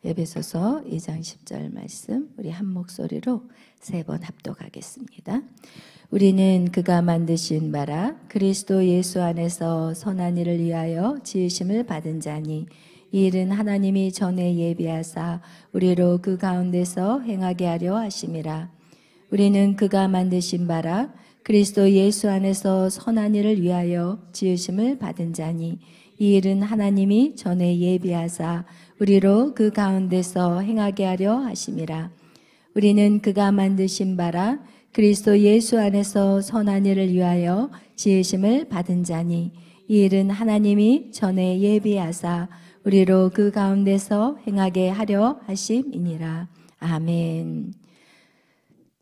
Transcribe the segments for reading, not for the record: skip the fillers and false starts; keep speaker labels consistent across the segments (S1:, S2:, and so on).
S1: 에베소서 2장 10절 말씀 우리 한 목소리로 3번 합독하겠습니다. 우리는 그가 만드신 바라 그리스도 예수 안에서 선한 일을 위하여 지으심을 받은 자니 이 일은 하나님이 전에 예비하사 우리로 그 가운데서 행하게 하려 하심이라. 우리는 그가 만드신 바라 그리스도 예수 안에서 선한 일을 위하여 지으심을 받은 자니 이 일은 하나님이 전에 예비하사 우리로 그 가운데서 행하게 하려 하심이라. 우리는 그가 만드신 바라 그리스도 예수 안에서 선한 일을 위하여 지으심을 받은 자니 이 일은 하나님이 전에 예비하사 우리로 그 가운데서 행하게 하려 하심이니라. 아멘.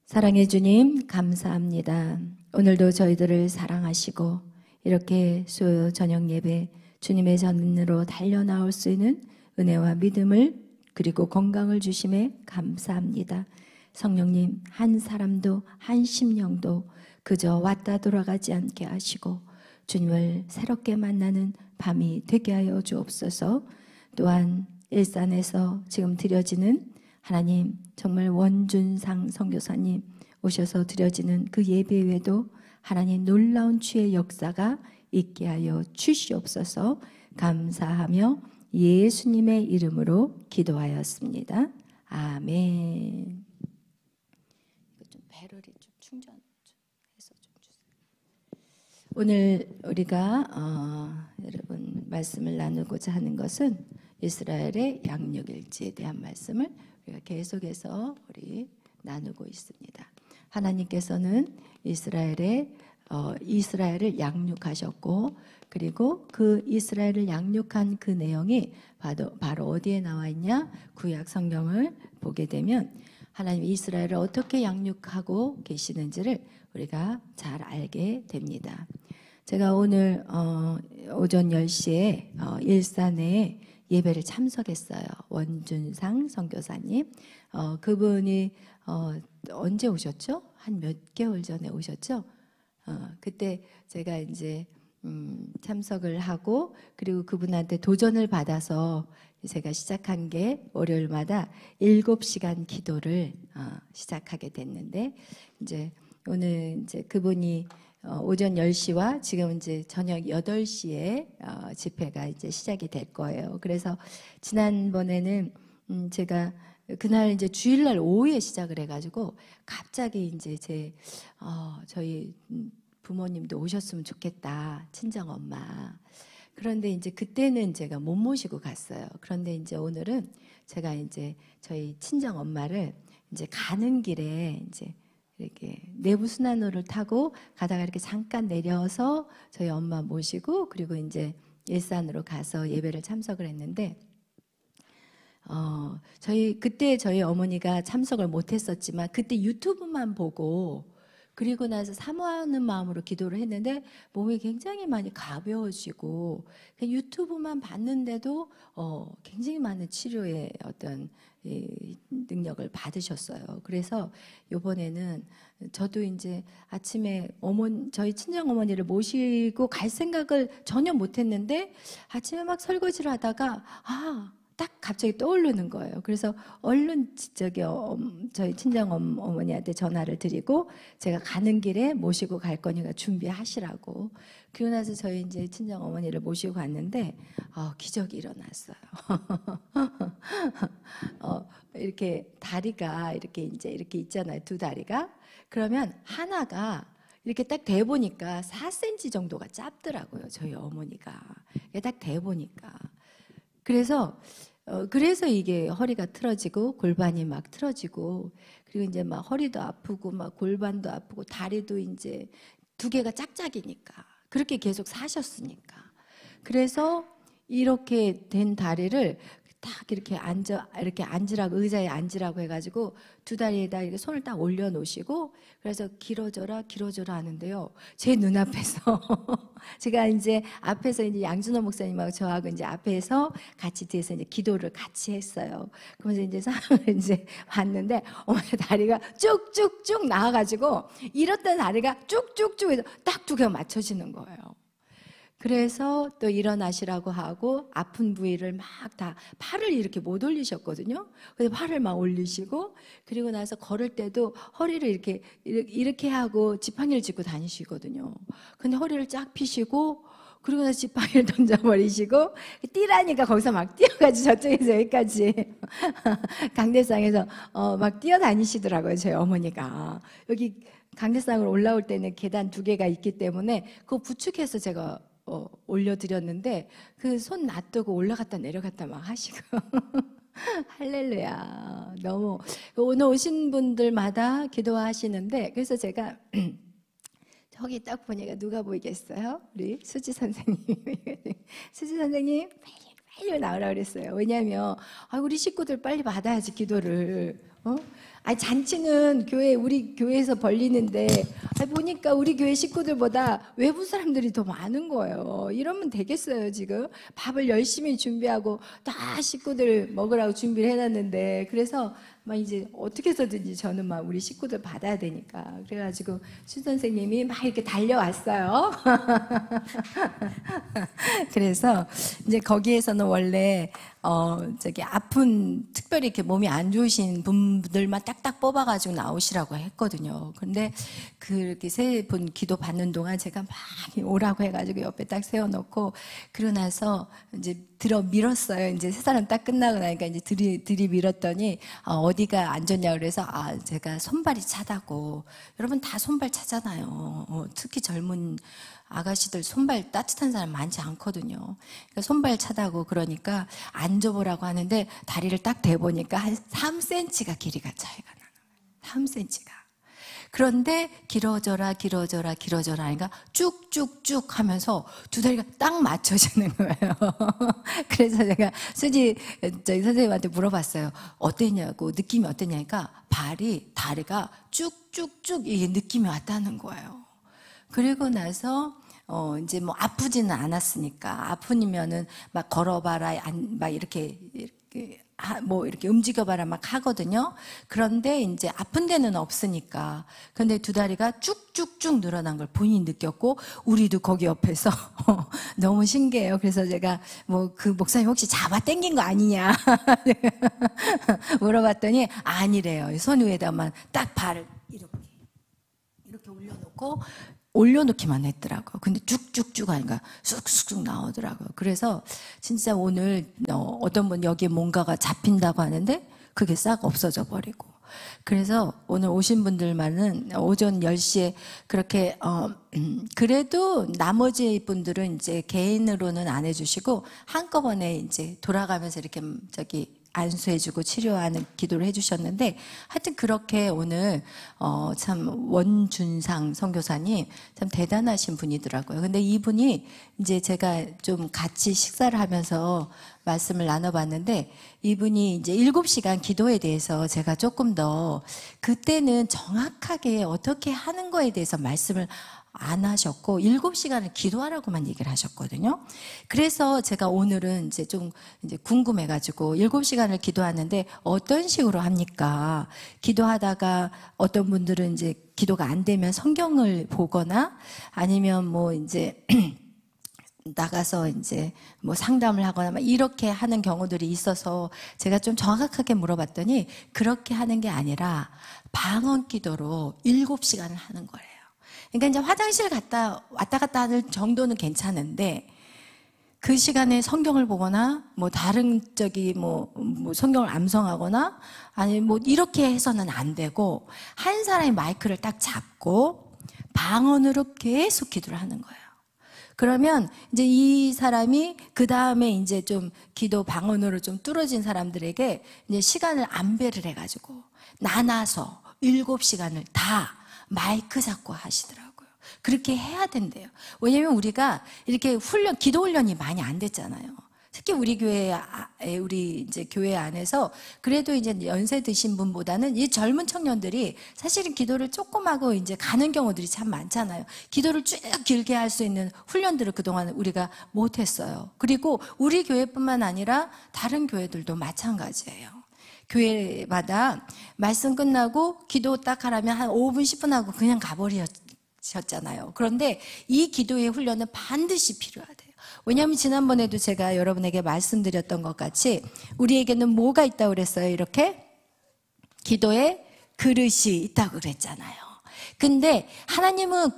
S1: 사랑해 주님 감사합니다. 오늘도 저희들을 사랑하시고 이렇게 수요 저녁 예배 주님의 전으로 달려나올 수 있는 은혜와 믿음을 그리고 건강을 주심에 감사합니다. 성령님 한 사람도 한 심령도 그저 왔다 돌아가지 않게 하시고 주님을 새롭게 만나는 밤이 되게 하여 주옵소서. 또한 일산에서 지금 드려지는 하나님 정말 원준상 선교사님 오셔서 드려지는 그 예배 외에도 하나님 놀라운 주의 역사가 있게 하여 주시옵소서. 감사하며 예수님의 이름으로 기도하였습니다. 아멘. 이거 좀 배럴이 좀 충전해서 좀 주세요. 오늘 우리가 여러분 말씀을 나누고자 하는 것은 이스라엘의 양육일지에 대한 말씀을 우리가 계속해서 우리 나누고 있습니다. 하나님께서는 이스라엘을 양육하셨고 그리고 그 이스라엘을 양육한 그 내용이 바로 어디에 나와 있냐? 구약 성경을 보게 되면 하나님 이스라엘을 어떻게 양육하고 계시는지를 우리가 잘 알게 됩니다. 제가 오늘 오전 10시에 일산에 예배를 참석했어요. 원준상 선교사님. 그분이 언제 오셨죠? 한 몇 개월 전에 오셨죠? 그때 제가 이제 참석을 하고 그리고 그분한테 도전을 받아서 제가 시작한 게 월요일마다 7시간 기도를 시작하게 됐는데 이제 오늘 이제 그분이 오전 10시와 지금 이제 저녁 8시에 집회가 이제 시작이 될 거예요. 그래서 지난번에는 제가 그날 이제 주일날 오후에 시작을 해가지고 갑자기 이제 저희 부모님도 오셨으면 좋겠다. 친정 엄마. 그런데 이제 그때는 제가 못 모시고 갔어요. 그런데 이제 오늘은 제가 이제 저희 친정 엄마를 이제 가는 길에 이제 이렇게 내부순환로를 타고 가다가 이렇게 잠깐 내려서 저희 엄마 모시고 그리고 이제 일산으로 가서 예배를 참석을 했는데 그때 저희 어머니가 참석을 못했었지만 그때 유튜브만 보고 그리고 나서 사모하는 마음으로 기도를 했는데 몸이 굉장히 많이 가벼워지고 유튜브만 봤는데도 굉장히 많은 치료의 어떤 능력을 받으셨어요. 그래서 이번에는 저도 이제 아침에 저희 친정 어머니를 모시고 갈 생각을 전혀 못했는데 아침에 막 설거지를 하다가 딱 갑자기 떠오르는 거예요. 그래서 얼른 저희 친정 어머니한테 전화를 드리고 제가 가는 길에 모시고 갈 거니까 준비하시라고. 그러고 나서 저희 이제 친정 어머니를 모시고 갔는데 기적이 일어났어요. 이렇게 다리가 이렇게 있잖아요. 두 다리가. 그러면 하나가 이렇게 딱 대보니까 4cm 정도가 짧더라고요. 저희 어머니가. 딱 대보니까. 그래서 이게 허리가 틀어지고 골반이 막 틀어지고 그리고 이제 막 허리도 아프고 막 골반도 아프고 다리도 이제 두 개가 짝짝이니까 그렇게 계속 사셨으니까 그래서 이렇게 된 다리를 딱 이렇게 앉으라고 의자에 앉으라고 해가지고 두 다리에다 이렇게 손을 딱 올려놓으시고 그래서 길어져라 하는데요. 제 눈앞에서 제가 이제 앞에서 이제 양준호 목사님하고 저하고 이제 앞에서 같이 뒤에서 이제 기도를 같이 했어요. 그러면서 이제 상황을 이제 봤는데 어머니 다리가 쭉쭉쭉 나와가지고 이렇던 다리가 쭉쭉쭉 해서 딱 두 개가 맞춰지는 거예요. 그래서 또 일어나시라고 하고 아픈 부위를 막 다 팔을 이렇게 못 올리셨거든요. 그래서 팔을 막 올리시고 그리고 나서 걸을 때도 허리를 이렇게 하고 지팡이를 짚고 다니시거든요. 근데 허리를 쫙 펴시고 그리고 나서 지팡이를 던져버리시고 뛰라니까 거기서 막 뛰어가지고 저쪽에서 여기까지 강대상에서 막 뛰어다니시더라고요. 저희 어머니가. 여기 강대상으로 올라올 때는 계단 2개가 있기 때문에 그거 부축해서 제가 올려드렸는데 그 손 놔두고 올라갔다 내려갔다 막 하시고 할렐루야. 너무 오늘 오신 분들마다 기도하시는데 그래서 제가 저기 딱 보니까 누가 보이겠어요? 우리 수지 선생님. 수지 선생님 빨리 나오라 그랬어요. 왜냐하면 우리 식구들 빨리 받아야지 기도를. 잔치는 우리 교회에서 벌리는데 보니까 우리 교회 식구들보다 외부 사람들이 더 많은 거예요. 이러면 되겠어요. 지금 밥을 열심히 준비하고 다 식구들 먹으라고 준비를 해놨는데 그래서 막 이제 어떻게 해서든지 저는 막 우리 식구들 받아야 되니까 그래가지고 수 선생님이 막 이렇게 달려왔어요. 그래서 이제 거기에서는 원래 특별히 이렇게 몸이 안 좋으신 분들만 딱딱 뽑아가지고 나오시라고 했거든요. 근데 그렇게 3분 기도 받는 동안 제가 막 오라고 해가지고 옆에 딱 세워놓고 그러고 나서 이제 밀었어요. 이제 3사람 딱 끝나고 나니까 이제 들이밀었더니 어디가 안 좋냐 그래서 제가 손발이 차다고. 여러분 다 손발 차잖아요. 특히 젊은 아가씨들 손발 따뜻한 사람 많지 않거든요. 그러니까 손발 차다고 그러니까 앉아보라고 하는데 다리를 딱 대보니까 한 3cm가 길이가 차이가 나는 거예요. 3cm가. 그런데 길어져라 하니까 쭉쭉쭉 하면서 2다리가 딱 맞춰지는 거예요. 그래서 제가 수지 선생님한테 물어봤어요. 어땠냐고, 느낌이 어땠냐니까 다리가 쭉쭉쭉 이게 느낌이 왔다는 거예요. 그리고 나서 이제 뭐 아프지는 않았으니까 아프면은 막 걸어봐라 막 이렇게 뭐 이렇게 움직여봐라 막 하거든요. 그런데 이제 아픈 데는 없으니까. 근데 2다리가 쭉쭉쭉 늘어난 걸 본인이 느꼈고 우리도 거기 옆에서 너무 신기해요. 그래서 제가 뭐 그 목사님 혹시 잡아 당긴 거 아니냐 물어봤더니 아니래요. 손 위에다만 딱 발을 이렇게 올려놓기만 했더라고요. 근데 쭉쭉쭉 하니까 쑥쑥 나오더라고요. 그래서 진짜 오늘 어떤 분 여기에 뭔가가 잡힌다고 하는데 그게 싹 없어져 버리고. 그래서 오늘 오신 분들만은 오전 10시에 그렇게 그래도 나머지 분들은 이제 개인으로는 안 해주시고 한꺼번에 이제 돌아가면서 이렇게 안수해주고 치료하는 기도를 해주셨는데 하여튼 그렇게 오늘 참 원준상 선교사님 참 대단하신 분이더라고요. 근데 이분이 이제 제가 좀 같이 식사를 하면서 말씀을 나눠봤는데 이분이 이제 7시간 기도에 대해서 제가 조금 더 그때는 정확하게 어떻게 하는 거에 대해서 말씀을 안 하셨고 7시간을 기도하라고만 얘기를 하셨거든요. 그래서 제가 오늘은 이제 좀 이제 궁금해가지고 7시간을 기도하는데 어떤 식으로 합니까? 기도하다가 어떤 분들은 이제 기도가 안 되면 성경을 보거나 아니면 뭐 이제 나가서 이제 뭐 상담을 하거나 막 이렇게 하는 경우들이 있어서 제가 좀 정확하게 물어봤더니 그렇게 하는 게 아니라 방언 기도로 7시간을 하는 거예요. 그러니까 이제 화장실 왔다 갔다 하는 정도는 괜찮은데 그 시간에 성경을 보거나 뭐 다른 뭐 성경을 암송하거나 아니 뭐 이렇게 해서는 안 되고 한 사람이 마이크를 딱 잡고 방언으로 계속 기도를 하는 거예요. 그러면 이제 이 사람이 그 다음에 이제 좀 기도 방언으로 좀 뚫어진 사람들에게 이제 시간을 안배를 해가지고 나눠서 7시간을 다 마이크 잡고 하시더라고요. 그렇게 해야 된대요. 왜냐면 우리가 이렇게 기도 훈련이 많이 안 됐잖아요. 특히 우리 이제 교회 안에서 그래도 이제 연세 드신 분보다는 이 젊은 청년들이 사실은 기도를 조금 하고 이제 가는 경우들이 참 많잖아요. 기도를 쭉 길게 할 수 있는 훈련들을 그동안 우리가 못 했어요. 그리고 우리 교회뿐만 아니라 다른 교회들도 마찬가지예요. 교회마다 말씀 끝나고 기도 딱 하라면 한 5분, 10분 하고 그냥 가버렸잖아요. 셨잖아요. 그런데 이 기도의 훈련은 반드시 필요하대요. 왜냐하면 지난번에도 제가 여러분에게 말씀드렸던 것 같이 우리에게는 뭐가 있다고 그랬어요? 이렇게 기도의 그릇이 있다고 그랬잖아요. 근데 하나님은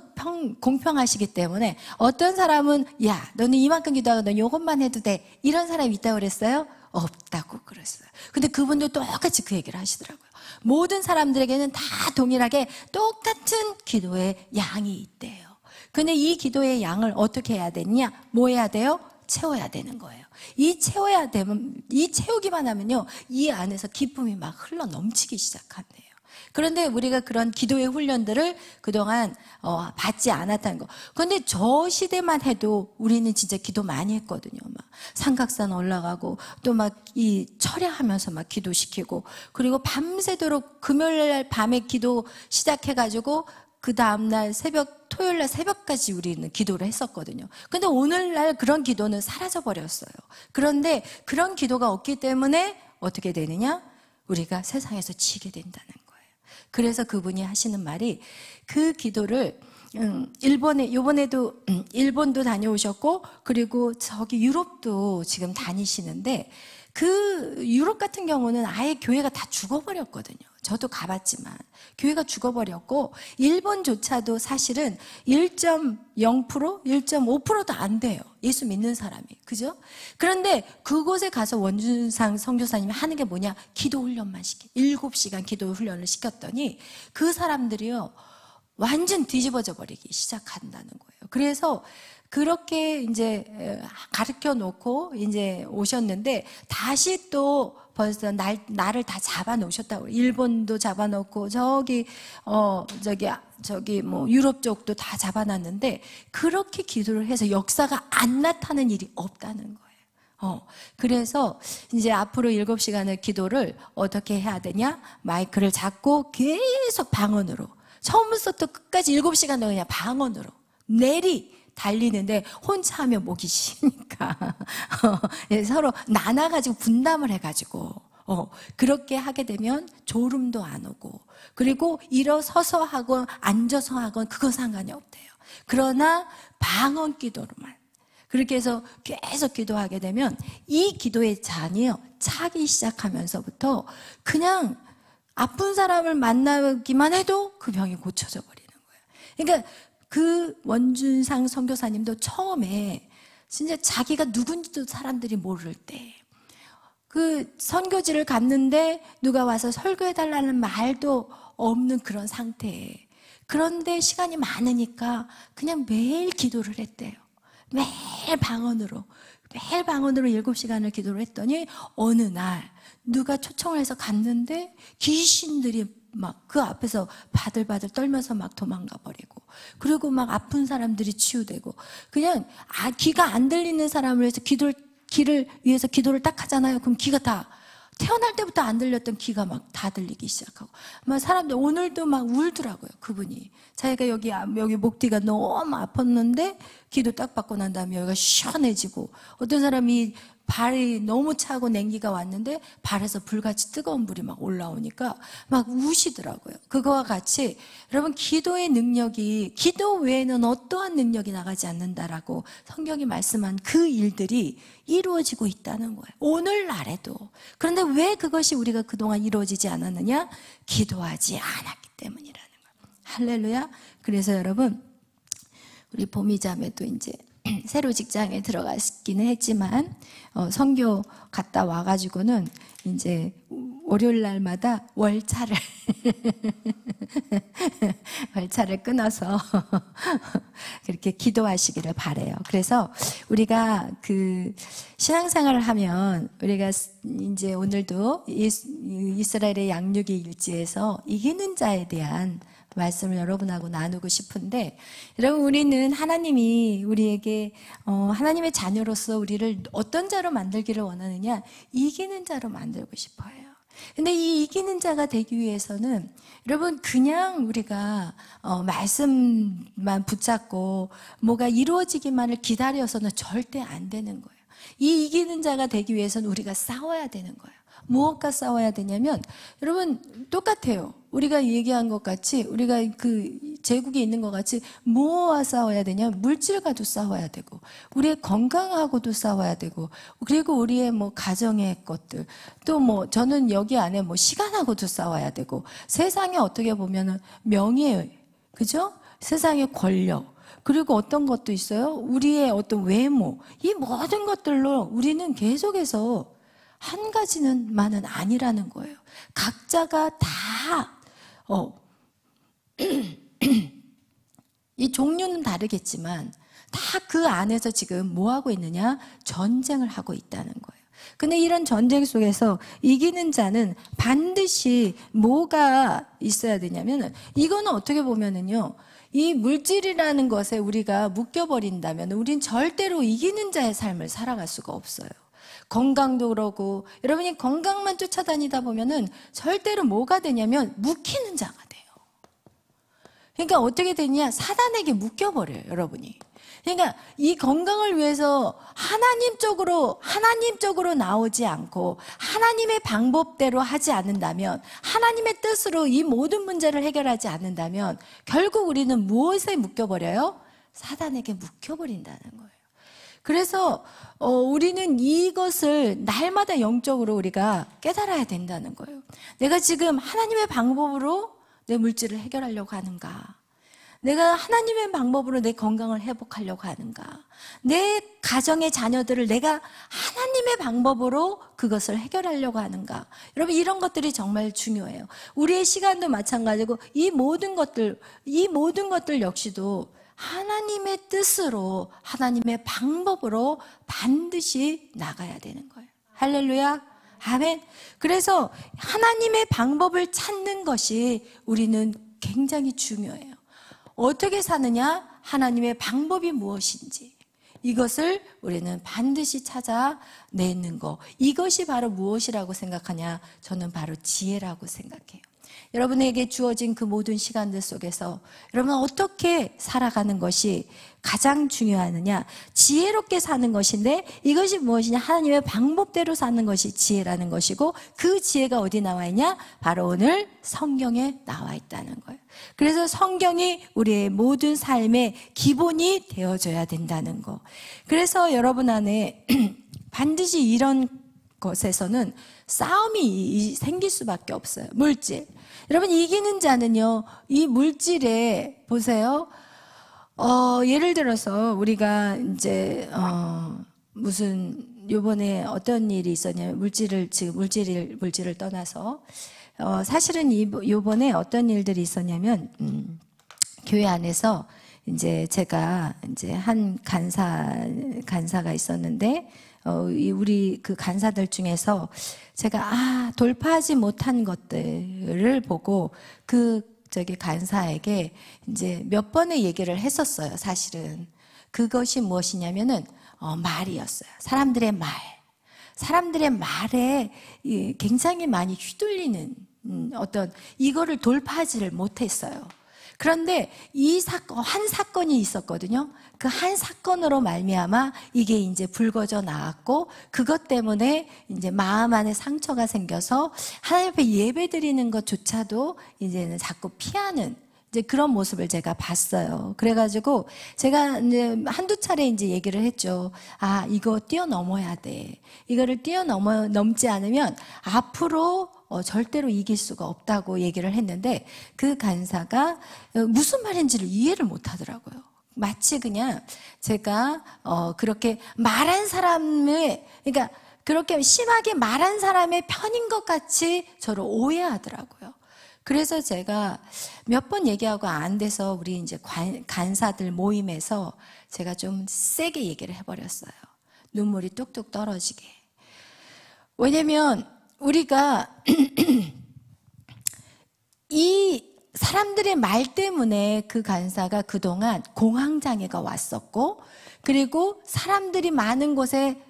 S1: 공평하시기 때문에 어떤 사람은 야 너는 이만큼 기도하고 너 이것만 해도 돼 이런 사람이 있다고 그랬어요? 없다고 그랬어요. 근데 그분도 똑같이 그 얘기를 하시더라고요. 모든 사람들에게는 다 동일하게 똑같은 기도의 양이 있대요. 근데 이 기도의 양을 어떻게 해야 되냐? 뭐 해야 돼요? 채워야 되는 거예요. 이 채우기만 하면요, 이 안에서 기쁨이 막 흘러 넘치기 시작한대요. 그런데 우리가 그런 기도의 훈련들을 그동안 받지 않았다는 거. 그런데 저 시대만 해도 우리는 진짜 기도 많이 했거든요. 막 삼각산 올라가고 또 막 이 철야하면서 막 기도시키고, 그리고 밤새도록 금요일 밤에 기도 시작해가지고 그 다음날 토요일날 새벽까지 우리는 기도를 했었거든요. 근데 오늘날 그런 기도는 사라져 버렸어요. 그런데 그런 기도가 없기 때문에 어떻게 되느냐? 우리가 세상에서 지게 된다는 거예요. 그래서 그분이 하시는 말이 그 기도를 요번에도 일본도 다녀오셨고, 그리고 저기 유럽도 지금 다니시는데, 그 유럽 같은 경우는 아예 교회가 다 죽어버렸거든요. 저도 가봤지만 교회가 죽어버렸고, 일본조차도 사실은 1.0%, 1.5%도 안 돼요. 예수 믿는 사람이. 그죠? 그런데 그곳에 가서 원준상 선교사님이 하는 게 뭐냐? 기도 훈련만 7시간 기도 훈련을 시켰더니 그 사람들이요, 완전 뒤집어져 버리기 시작한다는 거예요. 그래서 그렇게 이제 가르쳐 놓고 이제 오셨는데, 다시 또 벌써 나를 다 잡아 놓으셨다고. 일본도 잡아 놓고 저기 뭐 유럽 쪽도 다 잡아 놨는데, 그렇게 기도를 해서 역사가 안 나타나는 일이 없다는 거예요. 그래서 이제 앞으로 7시간의 기도를 어떻게 해야 되냐? 마이크를 잡고 계속 방언으로, 처음부터 끝까지 7시간을 그냥 방언으로 달리는데, 혼자 하면 목이 쉬니까 서로 나눠가지고 분담을 해가지고 그렇게 하게 되면 졸음도 안 오고, 그리고 일어서서 하건 앉아서 하건 그건 상관이 없대요. 그러나 방언 기도로만 그렇게 해서 계속 기도하게 되면 이 기도의 잔이요, 차기 시작하면서부터 그냥 아픈 사람을 만나기만 해도 그 병이 고쳐져 버리는 거예요. 그러니까 그 원준상 선교사님도 처음에 진짜 자기가 누군지도 사람들이 모를 때, 그 선교지를 갔는데 누가 와서 설교해달라는 말도 없는 그런 상태에, 그런데 시간이 많으니까 그냥 매일 기도를 했대요. 매일 방언으로 7시간을 기도를 했더니 어느 날 누가 초청을 해서 갔는데 귀신들이 막 그 앞에서 바들바들 떨면서 막 도망가 버리고, 그리고 막 아픈 사람들이 치유되고, 그냥 귀가 안 들리는 사람을 위해서 귀를 위해서 기도를 딱 하잖아요. 그럼 귀가 다 태어날 때부터 안 들렸던 귀가 막 다 들리기 시작하고, 막 사람들 오늘도 막 울더라고요. 그분이 자기가 여기 목 뒤가 너무 아팠는데 기도 딱 받고 난 다음에 여기가 시원해지고, 어떤 사람이 발이 너무 차고 냉기가 왔는데 발에서 불같이 뜨거운 불이 막 올라오니까 막 우시더라고요. 그거와 같이 여러분, 기도의 능력이, 기도 외에는 어떠한 능력이 나가지 않는다라고 성경이 말씀한 그 일들이 이루어지고 있다는 거예요. 오늘날에도. 그런데 왜 그것이 우리가 그동안 이루어지지 않았느냐? 기도하지 않았기 때문이라는 거예요. 할렐루야. 그래서 여러분, 우리 보미자매도 이제 새로 직장에 들어갔기는 했지만 선교 갔다 와가지고는 이제 월요일 날마다 월차를 끊어서 그렇게 기도하시기를 바래요. 그래서 우리가 그 신앙생활을 하면, 우리가 이제 오늘도 이스라엘의 양육의 일지에서 이기는 자에 대한 말씀을 여러분하고 나누고 싶은데, 여러분, 우리는 하나님이 우리에게 하나님의 자녀로서 우리를 어떤 자로 만들기를 원하느냐? 이기는 자로 만들고 싶어요. 근데 이 이기는 자가 되기 위해서는 여러분, 그냥 우리가 말씀만 붙잡고 뭐가 이루어지기만을 기다려서는 절대 안 되는 거예요. 이 이기는 자가 되기 위해서는 우리가 싸워야 되는 거예요. 무엇과 싸워야 되냐면, 여러분, 똑같아요. 우리가 얘기한 것 같이 우리가 그 제국에 있는 것 같이 뭐와 싸워야 되냐? 물질과도 싸워야 되고, 우리의 건강하고도 싸워야 되고, 그리고 우리의 뭐 가정의 것들, 또 뭐 저는 여기 안에 뭐 시간하고도 싸워야 되고, 세상에 어떻게 보면은 명예, 그죠? 세상의 권력, 그리고 어떤 것도 있어요. 우리의 어떤 외모, 이 모든 것들로 우리는 계속해서 한 가지는만은 아니라는 거예요. 각자가 다 이 종류는 다르겠지만 다 그 안에서 지금 뭐 하고 있느냐? 전쟁을 하고 있다는 거예요. 근데 이런 전쟁 속에서 이기는 자는 반드시 뭐가 있어야 되냐면, 이거는 어떻게 보면은요, 이 물질이라는 것에 우리가 묶여버린다면 우린 절대로 이기는 자의 삶을 살아갈 수가 없어요. 건강도 그러고, 여러분이 건강만 쫓아다니다 보면은 절대로 뭐가 되냐면 묶이는 자가 돼요. 그러니까 어떻게 되냐? 사단에게 묶여버려요, 여러분이. 그러니까 이 건강을 위해서 하나님 쪽으로 나오지 않고 하나님의 방법대로 하지 않는다면, 하나님의 뜻으로 이 모든 문제를 해결하지 않는다면 결국 우리는 무엇에 묶여버려요? 사단에게 묶여버린다는 거예요. 그래서 우리는 이것을 날마다 영적으로 우리가 깨달아야 된다는 거예요. 내가 지금 하나님의 방법으로 내 물질을 해결하려고 하는가? 내가 하나님의 방법으로 내 건강을 회복하려고 하는가? 내 가정의 자녀들을 내가 하나님의 방법으로 그것을 해결하려고 하는가? 여러분, 이런 것들이 정말 중요해요. 우리의 시간도 마찬가지고 이 모든 것들 역시도 하나님의 뜻으로, 하나님의 방법으로 반드시 나가야 되는 거예요. 할렐루야. 아멘. 그래서 하나님의 방법을 찾는 것이 우리는 굉장히 중요해요. 어떻게 사느냐? 하나님의 방법이 무엇인지, 이것을 우리는 반드시 찾아내는 거. 이것이 바로 무엇이라고 생각하냐? 저는 바로 지혜라고 생각해요. 여러분에게 주어진 그 모든 시간들 속에서 여러분 어떻게 살아가는 것이 가장 중요하느냐? 지혜롭게 사는 것인데, 이것이 무엇이냐? 하나님의 방법대로 사는 것이 지혜라는 것이고, 그 지혜가 어디 나와 있냐? 바로 오늘 성경에 나와 있다는 거예요. 그래서 성경이 우리의 모든 삶의 기본이 되어줘야 된다는 거. 그래서 여러분 안에 반드시 이런 것에서는 싸움이 생길 수밖에 없어요. 물질. 여러분, 이기는 자는요, 이 물질에 보세요. 예를 들어서 우리가 이제 무슨 요번에 어떤 일이 있었냐면, 물질을 떠나서 사실은 요번에 어떤 일들이 있었냐면, 교회 안에서 이제 제가 이제 한 간사가 있었는데, 우리 그 간사들 중에서 제가 돌파하지 못한 것들을 보고 저기 간사에게 이제 몇 번의 얘기를 했었어요. 사실은 그것이 무엇이냐면은 말이었어요. 사람들의 말에 굉장히 많이 휘둘리는 어떤 이거를 돌파하지를 못했어요. 그런데 한 사건이 있었거든요. 그 한 사건으로 말미암아 이게 이제 불거져 나왔고, 그것 때문에 이제 마음 안에 상처가 생겨서 하나님 앞에 예배 드리는 것조차도 이제는 자꾸 피하는 이제 그런 모습을 제가 봤어요. 그래가지고 제가 이제 한두 차례 이제 얘기를 했죠. 이거 뛰어넘어야 돼. 이거를 넘지 않으면 앞으로 절대로 이길 수가 없다고 얘기를 했는데, 그 간사가 무슨 말인지를 이해를 못 하더라고요. 마치 그냥 제가 그렇게 말한 사람의, 그러니까 그렇게 심하게 말한 사람의 편인 것 같이 저를 오해하더라고요. 그래서 제가 몇 번 얘기하고 안 돼서 우리 이제 간사들 모임에서 제가 좀 세게 얘기를 해버렸어요. 눈물이 뚝뚝 떨어지게. 왜냐면 우리가 이 사람들의 말 때문에 그 간사가 그동안 공황장애가 왔었고, 그리고 사람들이 많은 곳에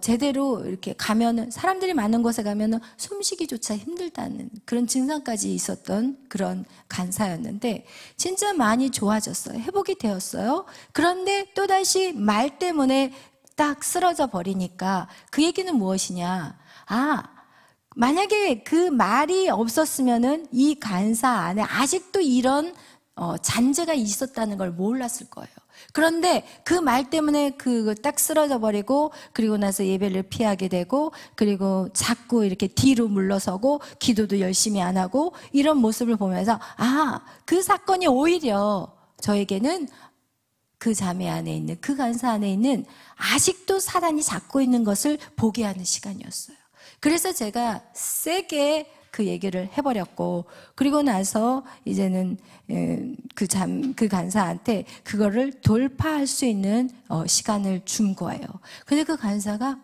S1: 제대로 이렇게 가면은, 사람들이 많은 곳에 가면은 숨쉬기조차 힘들다는 그런 증상까지 있었던 그런 간사였는데, 진짜 많이 좋아졌어요. 회복이 되었어요. 그런데 또다시 말 때문에 딱 쓰러져 버리니까 그 얘기는 무엇이냐? 만약에 그 말이 없었으면은 이 간사 안에 아직도 이런 잔재가 있었다는 걸 몰랐을 거예요. 그런데 그 말 때문에 그거 딱 쓰러져 버리고, 그리고 나서 예배를 피하게 되고, 그리고 자꾸 이렇게 뒤로 물러서고 기도도 열심히 안 하고, 이런 모습을 보면서 그 사건이 오히려 저에게는 그 자매 안에 있는, 그 간사 안에 있는 아직도 사단이 잡고 있는 것을 보게 하는 시간이었어요. 그래서 제가 세게 그 얘기를 해버렸고, 그리고 나서 이제는 그 간사한테 그거를 돌파할 수 있는 시간을 준 거예요. 근데 그 간사가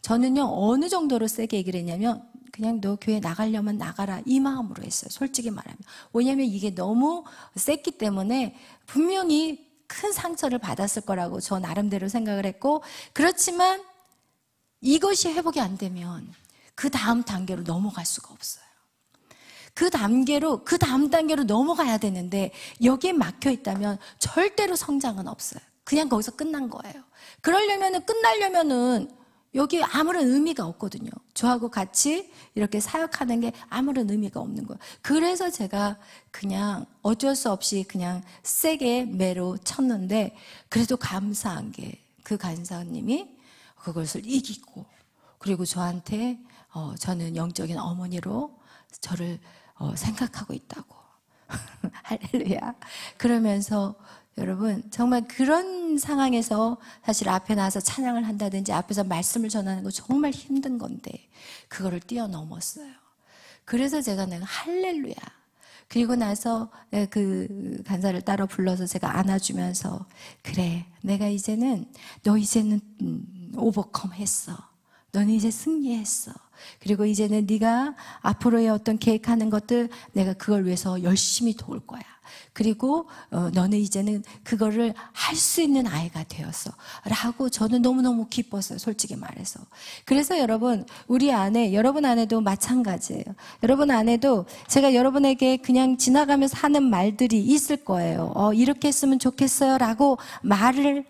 S1: 저는요 어느 정도로 세게 얘기를 했냐면, 그냥 너 교회 나가려면 나가라, 이 마음으로 했어요. 솔직히 말하면. 왜냐하면 이게 너무 셌기 때문에 분명히 큰 상처를 받았을 거라고 저 나름대로 생각을 했고, 그렇지만 이것이 회복이 안 되면 그 다음 단계로 넘어갈 수가 없어요. 그 다음 단계로 넘어가야 되는데 여기에 막혀 있다면 절대로 성장은 없어요. 그냥 거기서 끝난 거예요. 끝나려면은 여기 아무런 의미가 없거든요. 저하고 같이 이렇게 사역하는 게 아무런 의미가 없는 거예요. 그래서 제가 그냥 어쩔 수 없이 그냥 세게 매로 쳤는데, 그래도 감사한 게 그 간사님이 그것을 이기고, 그리고 저한테 저는 영적인 어머니로 저를 생각하고 있다고. 할렐루야. 그러면서 여러분, 정말 그런 상황에서 사실 앞에 나와서 찬양을 한다든지 앞에서 말씀을 전하는 거 정말 힘든 건데 그거를 뛰어넘었어요. 그래서 내가 할렐루야. 그리고 나서 그 간사를 따로 불러서 제가 안아주면서, 그래, 내가 너 이제는 오버컴 했어. 너는 이제 승리했어. 그리고 이제는 네가 앞으로의 어떤 계획하는 것들, 내가 그걸 위해서 열심히 도울 거야. 그리고 너는 이제는 그거를 할 수 있는 아이가 되었어 라고 저는 너무너무 기뻤어요, 솔직히 말해서. 그래서 여러분, 여러분 안에도 마찬가지예요. 여러분 안에도 제가 여러분에게 그냥 지나가면서 하는 말들이 있을 거예요. 이렇게 했으면 좋겠어요 라고 말을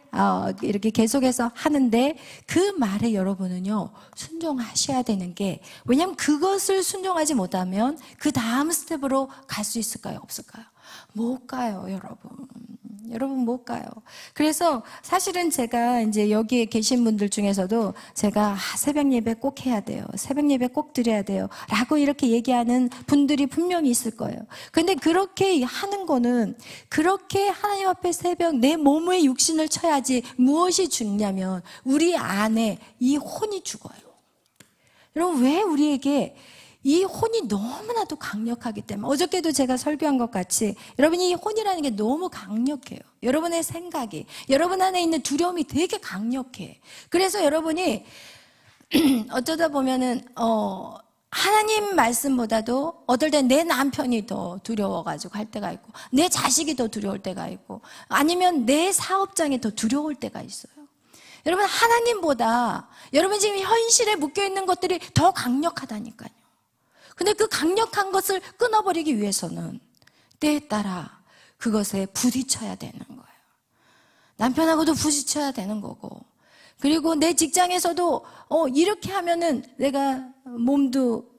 S1: 이렇게 계속해서 하는데, 그 말에 여러분은요 순종하셔야 되는 게, 왜냐하면 그것을 순종하지 못하면 그 다음 스텝으로 갈 수 있을까요, 없을까요? 못 가요, 여러분 못 가요. 그래서 사실은 제가 이제 여기에 계신 분들 중에서도 제가 새벽 예배 꼭 해야 돼요, 새벽 예배 꼭 드려야 돼요 라고 이렇게 얘기하는 분들이 분명히 있을 거예요. 근데 그렇게 하는 거는, 그렇게 하나님 앞에 새벽 내 몸의 육신을 쳐야지 무엇이 죽냐면 우리 안에 이 혼이 죽어요. 여러분, 왜 우리에게 이 혼이 너무나도 강력하기 때문에, 어저께도 제가 설교한 것 같이 여러분이 이 혼이라는 게 너무 강력해요. 여러분의 생각이, 여러분 안에 있는 두려움이 되게 강력해. 그래서 여러분이 어쩌다 보면은 하나님 말씀보다도 어떨 땐 내 남편이 더 두려워가지고 할 때가 있고, 내 자식이 더 두려울 때가 있고, 아니면 내 사업장이 더 두려울 때가 있어요. 여러분, 하나님보다 여러분 지금 현실에 묶여있는 것들이 더 강력하다니까요. 근데 그 강력한 것을 끊어버리기 위해서는 때에 따라 그것에 부딪혀야 되는 거예요. 남편하고도 부딪혀야 되는 거고, 그리고 내 직장에서도 이렇게 하면은 내가 몸도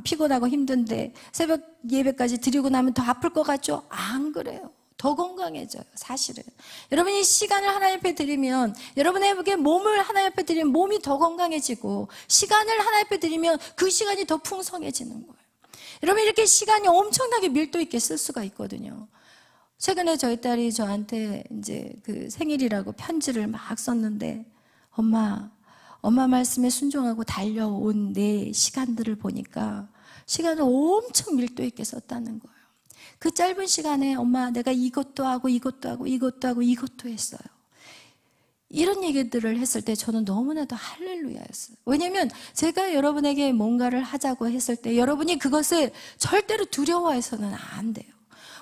S1: 피곤하고 힘든데 새벽 예배까지 드리고 나면 더 아플 것 같죠? 안 그래요. 더 건강해져요, 사실은. 여러분이 시간을 하나님 앞에 드리면, 여러분에게 몸을 하나님 앞에 드리면 몸이 더 건강해지고, 시간을 하나님 앞에 드리면 그 시간이 더 풍성해지는 거예요. 여러분, 이렇게 시간이 엄청나게 밀도 있게 쓸 수가 있거든요. 최근에 저희 딸이 저한테 이제 그 생일이라고 편지를 막 썼는데, 엄마 말씀에 순종하고 달려온 내 시간들을 보니까 시간을 엄청 밀도 있게 썼다는 거예요. 그 짧은 시간에 엄마, 내가 이것도 하고 이것도 하고 이것도 하고 이것도 했어요. 이런 얘기들을 했을 때 저는 너무나도 할렐루야였어요. 왜냐하면 제가 여러분에게 뭔가를 하자고 했을 때 여러분이 그것을 절대로 두려워해서는 안 돼요.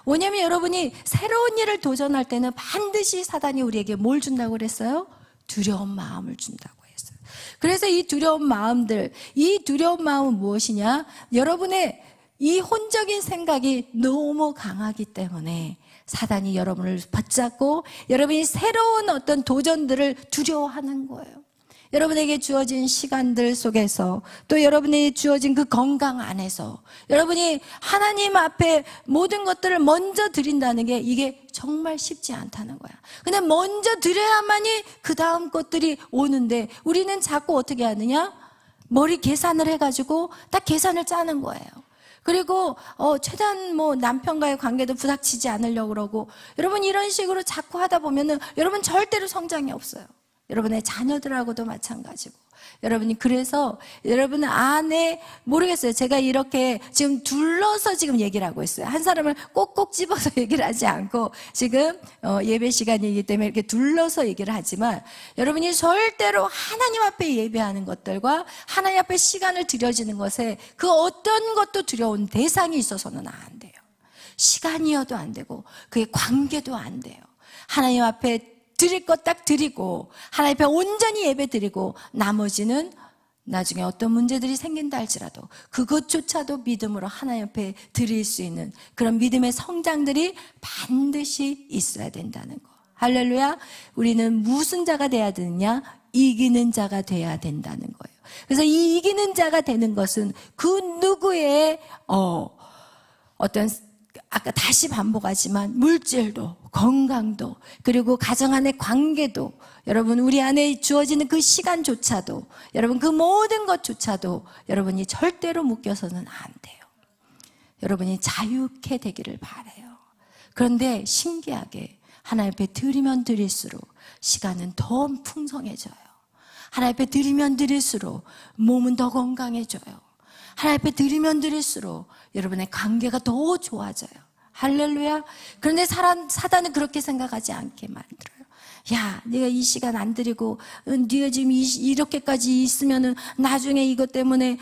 S1: 왜냐하면 여러분이 새로운 일을 도전할 때는 반드시 사단이 우리에게 뭘 준다고 그랬어요? 두려운 마음을 준다고 했어요. 그래서 이 두려운 마음들, 이 두려운 마음은 무엇이냐? 여러분의 이 혼적인 생각이 너무 강하기 때문에 사단이 여러분을 붙잡고 여러분이 새로운 어떤 도전들을 두려워하는 거예요. 여러분에게 주어진 시간들 속에서 또 여러분에게 주어진 그 건강 안에서 여러분이 하나님 앞에 모든 것들을 먼저 드린다는 게 이게 정말 쉽지 않다는 거야. 근데 먼저 드려야만이 그 다음 것들이 오는데 우리는 자꾸 어떻게 하느냐? 머리 계산을 해가지고 딱 계산을 짜는 거예요. 그리고 최대한 뭐 남편과의 관계도 부닥치지 않으려고 그러고, 여러분 이런 식으로 자꾸 하다 보면은 여러분 절대로 성장이 없어요. 여러분의 자녀들하고도 마찬가지고. 여러분이 그래서 여러분 안에 모르겠어요. 제가 이렇게 지금 둘러서 지금 얘기를 하고 있어요. 한 사람을 꼭꼭 집어서 얘기를 하지 않고 지금 예배 시간이기 때문에 이렇게 둘러서 얘기를 하지만, 여러분이 절대로 하나님 앞에 예배하는 것들과 하나님 앞에 시간을 들여지는 것에 그 어떤 것도 두려운 대상이 있어서는 안 돼요. 시간이어도 안 되고 그의 관계도 안 돼요. 하나님 앞에 드릴 것 딱 드리고 하나님 앞에 온전히 예배 드리고 나머지는 나중에 어떤 문제들이 생긴다 할지라도 그것조차도 믿음으로 하나님 앞에 드릴 수 있는 그런 믿음의 성장들이 반드시 있어야 된다는 거. 할렐루야. 우리는 무슨 자가 돼야 되느냐? 이기는 자가 돼야 된다는 거예요. 그래서 이 이기는 자가 되는 것은 그 누구의 어떤, 아까 다시 반복하지만 물질도 건강도 그리고 가정 안의 관계도, 여러분 우리 안에 주어지는 그 시간조차도, 여러분 그 모든 것조차도 여러분이 절대로 묶여서는 안 돼요. 여러분이 자유케 되기를 바라요. 그런데 신기하게 하나님 앞에 드리면 드릴수록 시간은 더 풍성해져요. 하나님 앞에 드리면 드릴수록 몸은 더 건강해져요. 하나님 앞에 드리면 드릴수록 여러분의 관계가 더 좋아져요. 할렐루야. 그런데 사단은 그렇게 생각하지 않게 만들어요. 야, 네가 이 시간 안 드리고 네가 지금 이렇게까지 있으면은 나중에 이것 때문에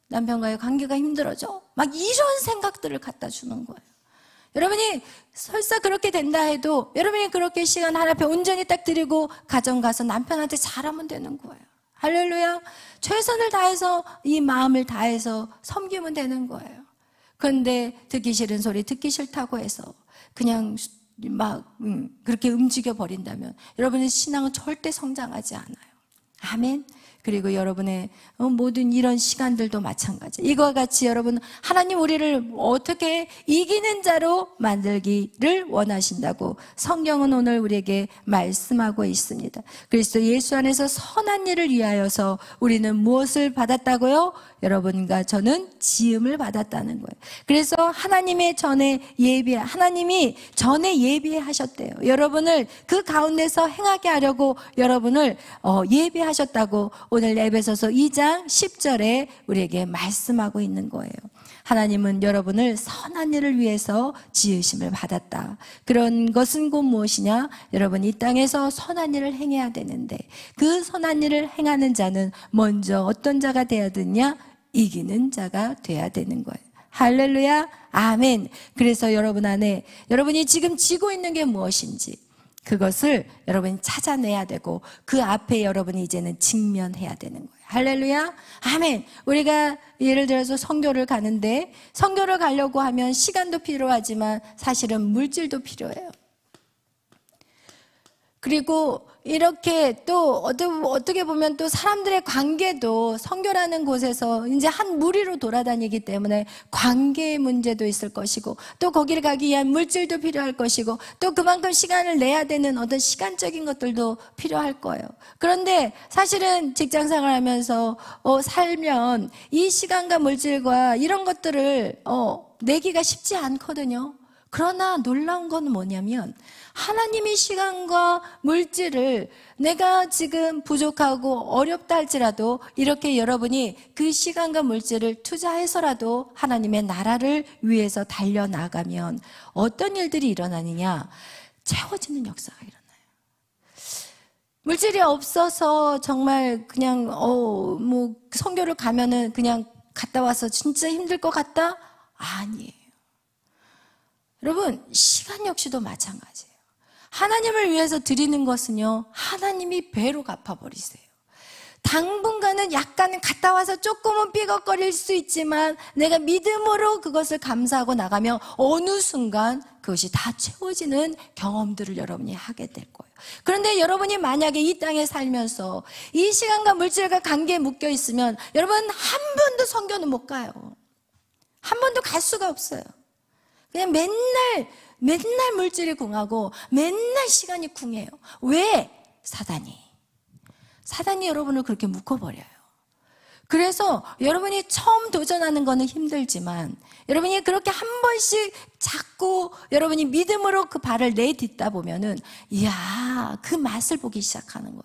S1: 남편과의 관계가 힘들어져. 막 이런 생각들을 갖다 주는 거예요. 여러분이 설사 그렇게 된다 해도 여러분이 그렇게 시간 하나님 앞에 온전히 딱 드리고 가정 가서 남편한테 잘하면 되는 거예요. 할렐루야. 최선을 다해서 이 마음을 다해서 섬기면 되는 거예요. 그런데 듣기 싫은 소리 듣기 싫다고 해서 그냥 막 그렇게 움직여 버린다면 여러분의 신앙은 절대 성장하지 않아요. 아멘. 그리고 여러분의 모든 이런 시간들도 마찬가지. 이거와 같이 여러분, 하나님 우리를 어떻게 이기는 자로 만들기를 원하신다고 성경은 오늘 우리에게 말씀하고 있습니다. 그리스도 예수 안에서 선한 일을 위하여서 우리는 무엇을 받았다고요? 여러분과 저는 지음을 받았다는 거예요. 그래서 하나님이 전에 예비하셨대요. 여러분을 그 가운데서 행하게 하려고 여러분을 예비하셨다고 오늘 에베소서 2장 10절에 우리에게 말씀하고 있는 거예요. 하나님은 여러분을 선한 일을 위해서 지으심을 받았다. 그런 것은 곧 무엇이냐? 여러분 이 땅에서 선한 일을 행해야 되는데 그 선한 일을 행하는 자는 먼저 어떤 자가 되어야 되냐? 이기는 자가 돼야 되는 거예요. 할렐루야. 아멘. 그래서 여러분 안에 여러분이 지금 지고 있는 게 무엇인지 그것을 여러분이 찾아내야 되고 그 앞에 여러분이 이제는 직면해야 되는 거예요. 할렐루야. 아멘. 우리가 예를 들어서 선교를 가는데 선교를 가려고 하면 시간도 필요하지만 사실은 물질도 필요해요. 그리고 이렇게 또 어떻게 보면 또 사람들의 관계도 선교라는 곳에서 이제 한 무리로 돌아다니기 때문에 관계의 문제도 있을 것이고 또 거기를 가기 위한 물질도 필요할 것이고 또 그만큼 시간을 내야 되는 어떤 시간적인 것들도 필요할 거예요. 그런데 사실은 직장 생활하면서 살면 이 시간과 물질과 이런 것들을 내기가 쉽지 않거든요. 그러나 놀라운 건 뭐냐면 하나님이 시간과 물질을 내가 지금 부족하고 어렵다 할지라도 이렇게 여러분이 그 시간과 물질을 투자해서라도 하나님의 나라를 위해서 달려나가면 어떤 일들이 일어나느냐? 채워지는 역사가 일어나요. 물질이 없어서 정말 그냥 뭐 선교를 가면은 그냥 갔다 와서 진짜 힘들 것 같다? 아니에요. 여러분 시간 역시도 마찬가지예요. 하나님을 위해서 드리는 것은요 하나님이 배로 갚아버리세요. 당분간은 약간 갔다 와서 조금은 삐걱거릴 수 있지만 내가 믿음으로 그것을 감사하고 나가면 어느 순간 그것이 다 채워지는 경험들을 여러분이 하게 될 거예요. 그런데 여러분이 만약에 이 땅에 살면서 이 시간과 물질과 관계에 묶여 있으면 여러분 한 번도 선교는 못 가요. 한 번도 갈 수가 없어요. 그냥 맨날 물질이 궁하고 맨날 시간이 궁해요. 왜? 사단이 여러분을 그렇게 묶어버려요. 그래서 여러분이 처음 도전하는 거는 힘들지만 여러분이 그렇게 한 번씩 자꾸 여러분이 믿음으로 그 발을 내딛다 보면은 이야, 그 맛을 보기 시작하는 거예요.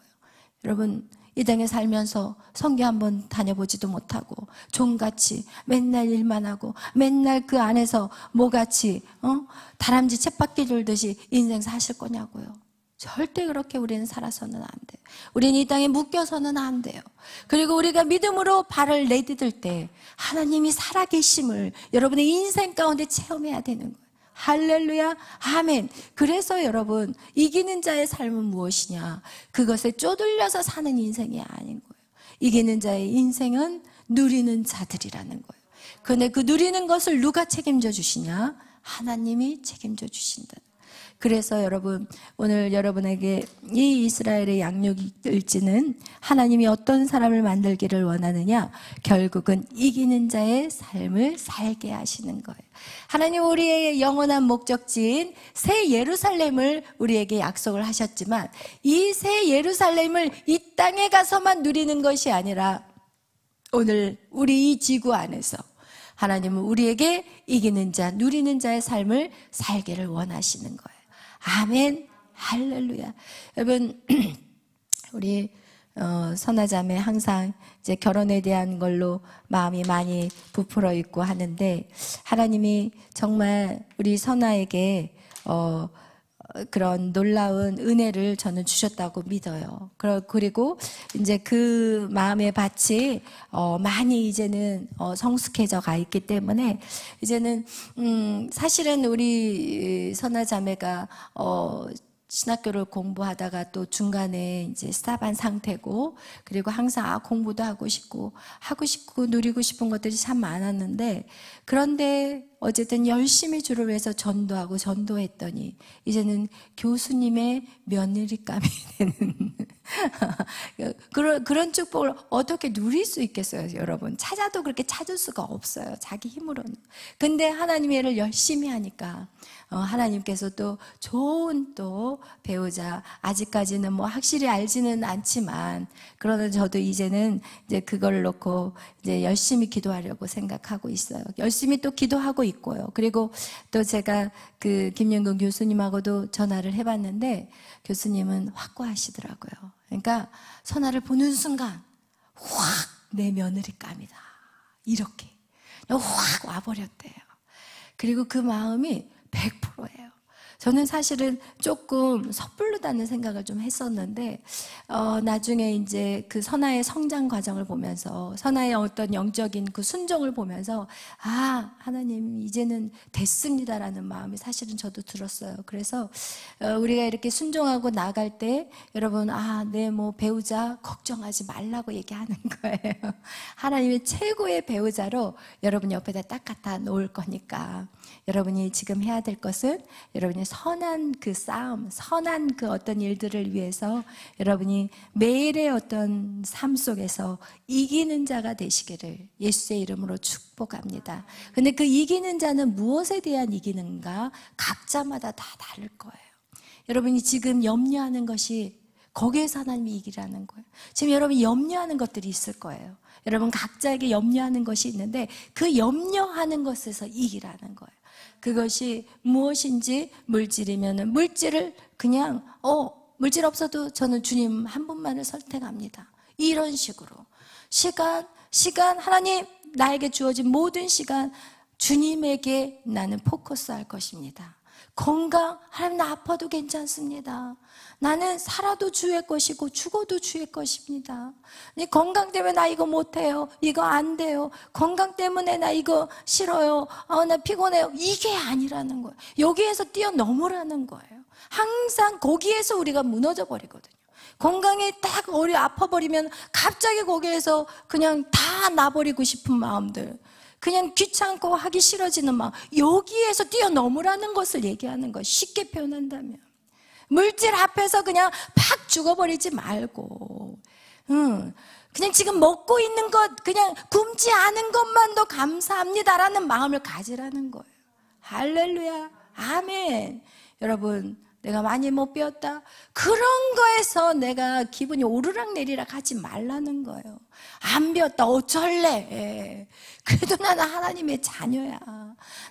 S1: 여러분 이 땅에 살면서 선교 한번 다녀보지도 못하고 종같이 맨날 일만 하고 맨날 그 안에서 뭐같이 다람쥐 쳇바퀴 돌듯이 인생 사실 거냐고요. 절대 그렇게 우리는 살아서는 안 돼요. 우리는 이 땅에 묶여서는 안 돼요. 그리고 우리가 믿음으로 발을 내디딜 때 하나님이 살아계심을 여러분의 인생 가운데 체험해야 되는 거예요. 할렐루야, 아멘. 그래서 여러분, 이기는 자의 삶은 무엇이냐? 그것에 쪼들려서 사는 인생이 아닌 거예요. 이기는 자의 인생은 누리는 자들이라는 거예요. 그런데 그 누리는 것을 누가 책임져 주시냐? 하나님이 책임져 주신다. 그래서 여러분, 오늘 여러분에게 이 이스라엘의 양육일지는 하나님이 어떤 사람을 만들기를 원하느냐? 결국은 이기는 자의 삶을 살게 하시는 거예요. 하나님 우리의 영원한 목적지인 새 예루살렘을 우리에게 약속을 하셨지만 이 새 예루살렘을 이 땅에 가서만 누리는 것이 아니라 오늘 우리 이 지구 안에서 하나님은 우리에게 이기는 자, 누리는 자의 삶을 살기를 원하시는 거예요. 아멘, 할렐루야. 여러분, 우리 선하자매 항상 이제 결혼에 대한 걸로 마음이 많이 부풀어 있고 하는데 하나님이 정말 우리 선아에게 그런 놀라운 은혜를 저는 주셨다고 믿어요. 그리고 이제 그 마음의 밭이 많이 이제는 성숙해져 가 있기 때문에 이제는 사실은 우리 선아자매가 신학교를 공부하다가 또 중간에 이제 스탑한 상태고 그리고 항상 공부도 하고 싶고 누리고 싶은 것들이 참 많았는데 그런데 어쨌든 열심히 주를 위해서 전도했더니 이제는 교수님의 며느리감이 되는 그런 축복을 어떻게 누릴 수 있겠어요, 여러분? 찾아도 그렇게 찾을 수가 없어요, 자기 힘으로는. 근데 하나님의 일을 열심히 하니까 하나님께서 또 좋은 또 배우자, 아직까지는 뭐 확실히 알지는 않지만 그러나 저도 이제는 이제 그걸 놓고 이제 열심히 기도하려고 생각하고 있어요. 열심히 또 기도하고 있고요. 그리고 또 제가 그 김영근 교수님하고도 전화를 해봤는데 교수님은 확고하시더라고요. 그러니까 선아를 보는 순간 확 내 며느리감이다 이렇게 확 와버렸대요. 그리고 그 마음이 100%예요. 저는 사실은 조금 섣부르다는 생각을 좀 했었는데 나중에 이제 그 선아의 성장 과정을 보면서 선아의 어떤 영적인 그 순종을 보면서 하나님 이제는 됐습니다라는 마음이 사실은 저도 들었어요. 그래서 우리가 이렇게 순종하고 나갈 때 여러분 내 뭐 배우자 걱정하지 말라고 얘기하는 거예요. 하나님의 최고의 배우자로 여러분 옆에다 딱 갖다 놓을 거니까 여러분이 지금 해야 될 것은 여러분이 선한 그 싸움, 선한 그 어떤 일들을 위해서 여러분이 매일의 어떤 삶 속에서 이기는 자가 되시기를 예수의 이름으로 축복합니다. 근데 그 이기는 자는 무엇에 대한 이기는가? 각자마다 다 다를 거예요. 여러분이 지금 염려하는 것이 거기에서 하나님이 이기라는 거예요. 지금 여러분이 염려하는 것들이 있을 거예요. 여러분 각자에게 염려하는 것이 있는데 그 염려하는 것에서 이기라는 거예요. 그것이 무엇인지 물질이면 물질을 그냥 물질 없어도 저는 주님 한 분만을 선택합니다. 이런 식으로 시간 하나님 나에게 주어진 모든 시간 주님에게 나는 포커스할 것입니다. 건강 하나님 나 아파도 괜찮습니다. 나는 살아도 주의 것이고 죽어도 주의 것입니다. 건강 때문에 나 이거 못해요. 이거 안 돼요. 건강 때문에 나 이거 싫어요. 나 피곤해요. 이게 아니라는 거예요. 여기에서 뛰어넘으라는 거예요. 항상 거기에서 우리가 무너져 버리거든요. 건강이 딱 아파버리면 갑자기 거기에서 그냥 다 놔버리고 싶은 마음들. 그냥 귀찮고 하기 싫어지는 마음, 여기에서 뛰어넘으라는 것을 얘기하는 거예요. 쉽게 표현한다면 물질 앞에서 그냥 팍 죽어버리지 말고, 그냥 지금 먹고 있는 것, 그냥 굶지 않은 것만도 감사합니다라는 마음을 가지라는 거예요. 할렐루야, 아멘. 여러분, 내가 많이 못 배웠다, 그런 거에서 내가 기분이 오르락내리락 하지 말라는 거예요. 안 배웠다 어쩔래, 그래도 나는 하나님의 자녀야.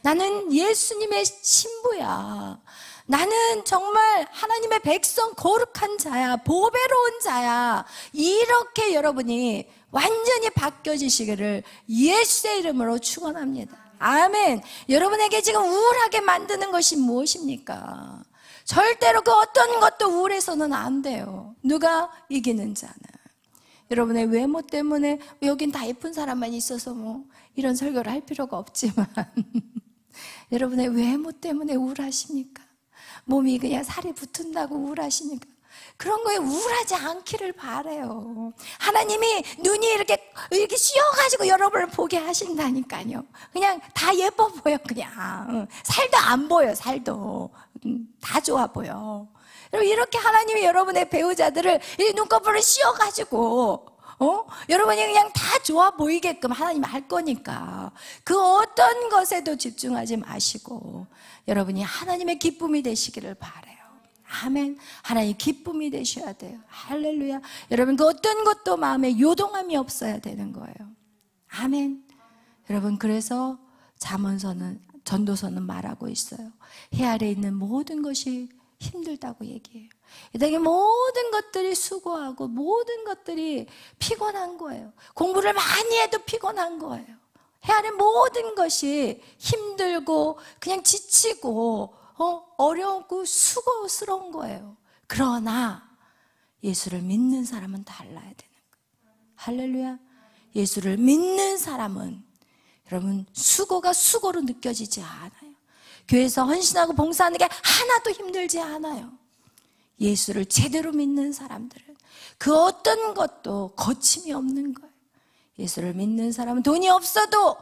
S1: 나는 예수님의 신부야. 나는 정말 하나님의 백성, 거룩한 자야, 보배로운 자야. 이렇게 여러분이 완전히 바뀌어지시기를 예수의 이름으로 축원합니다. 아멘. 여러분에게 지금 우울하게 만드는 것이 무엇입니까? 절대로 그 어떤 것도 우울해서는 안 돼요. 누가 이기는 자는, 여러분의 외모 때문에 여긴 다 예쁜 사람만 있어서 뭐 이런 설교를 할 필요가 없지만 여러분의 외모 때문에 우울하십니까? 몸이 그냥 살이 붙은다고 우울하시니까, 그런 거에 우울하지 않기를 바라요. 하나님이 눈이 이렇게 씌어가지고 여러분을 보게 하신다니까요. 그냥 다 예뻐 보여. 그냥 살도 안 보여. 살도 다 좋아 보여. 여러분, 이렇게 하나님이 여러분의 배우자들을 이 눈꺼풀을 씌어가지고 여러분이 그냥 다 좋아 보이게끔 하나님 할 거니까 그 어떤 것에도 집중하지 마시고 여러분이 하나님의 기쁨이 되시기를 바라요. 아멘. 하나님 기쁨이 되셔야 돼요. 할렐루야. 여러분, 그 어떤 것도 마음에 요동함이 없어야 되는 거예요. 아멘. 여러분, 그래서 잠언서는, 전도서는 말하고 있어요. 해 아래 있는 모든 것이 힘들다고 얘기해요. 이 땅의 모든 것들이 수고하고 모든 것들이 피곤한 거예요. 공부를 많이 해도 피곤한 거예요. 해 아래 모든 것이 힘들고 그냥 지치고 어렵고 수고스러운 거예요. 그러나 예수를 믿는 사람은 달라야 되는 거예요. 할렐루야. 예수를 믿는 사람은 여러분 수고가 수고로 느껴지지 않아요. 교회에서 헌신하고 봉사하는 게 하나도 힘들지 않아요. 예수를 제대로 믿는 사람들은 그 어떤 것도 거침이 없는 거예요. 예수를 믿는 사람은 돈이 없어도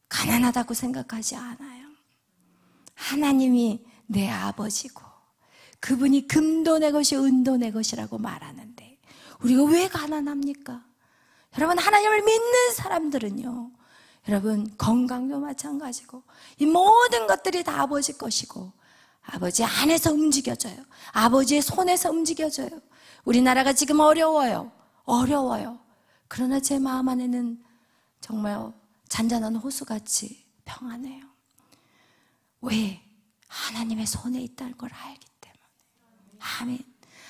S1: 가난하다고 생각하지 않아요. 하나님이 내 아버지고 그분이 금도 내 것이 은도 내 것이라고 말하는데 우리가 왜 가난합니까? 여러분, 하나님을 믿는 사람들은요, 여러분, 건강도 마찬가지고 이 모든 것들이 다 아버지 것이고 아버지 안에서 움직여져요. 아버지의 손에서 움직여져요. 우리나라가 지금 어려워요. 그러나 제 마음 안에는 정말 잔잔한 호수같이 평안해요. 왜? 하나님의 손에 있다는 걸 알기 때문에. 아멘.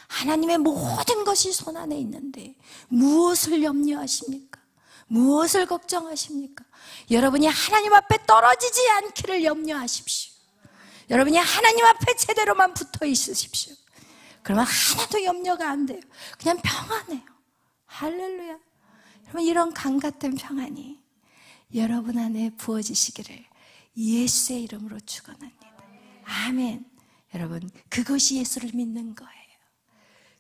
S1: 하나님의 모든 것이 손 안에 있는데 무엇을 염려하십니까? 무엇을 걱정하십니까? 여러분이 하나님 앞에 떨어지지 않기를 염려하십시오. 여러분이 하나님 앞에 제대로만 붙어 있으십시오. 그러면 하나도 염려가 안 돼요. 그냥 평안해요. 할렐루야. 여러분, 이런 강 같은 평안이 여러분 안에 부어지시기를 예수의 이름으로 축원합니다. 아멘. 여러분, 그것이 예수를 믿는 거예요.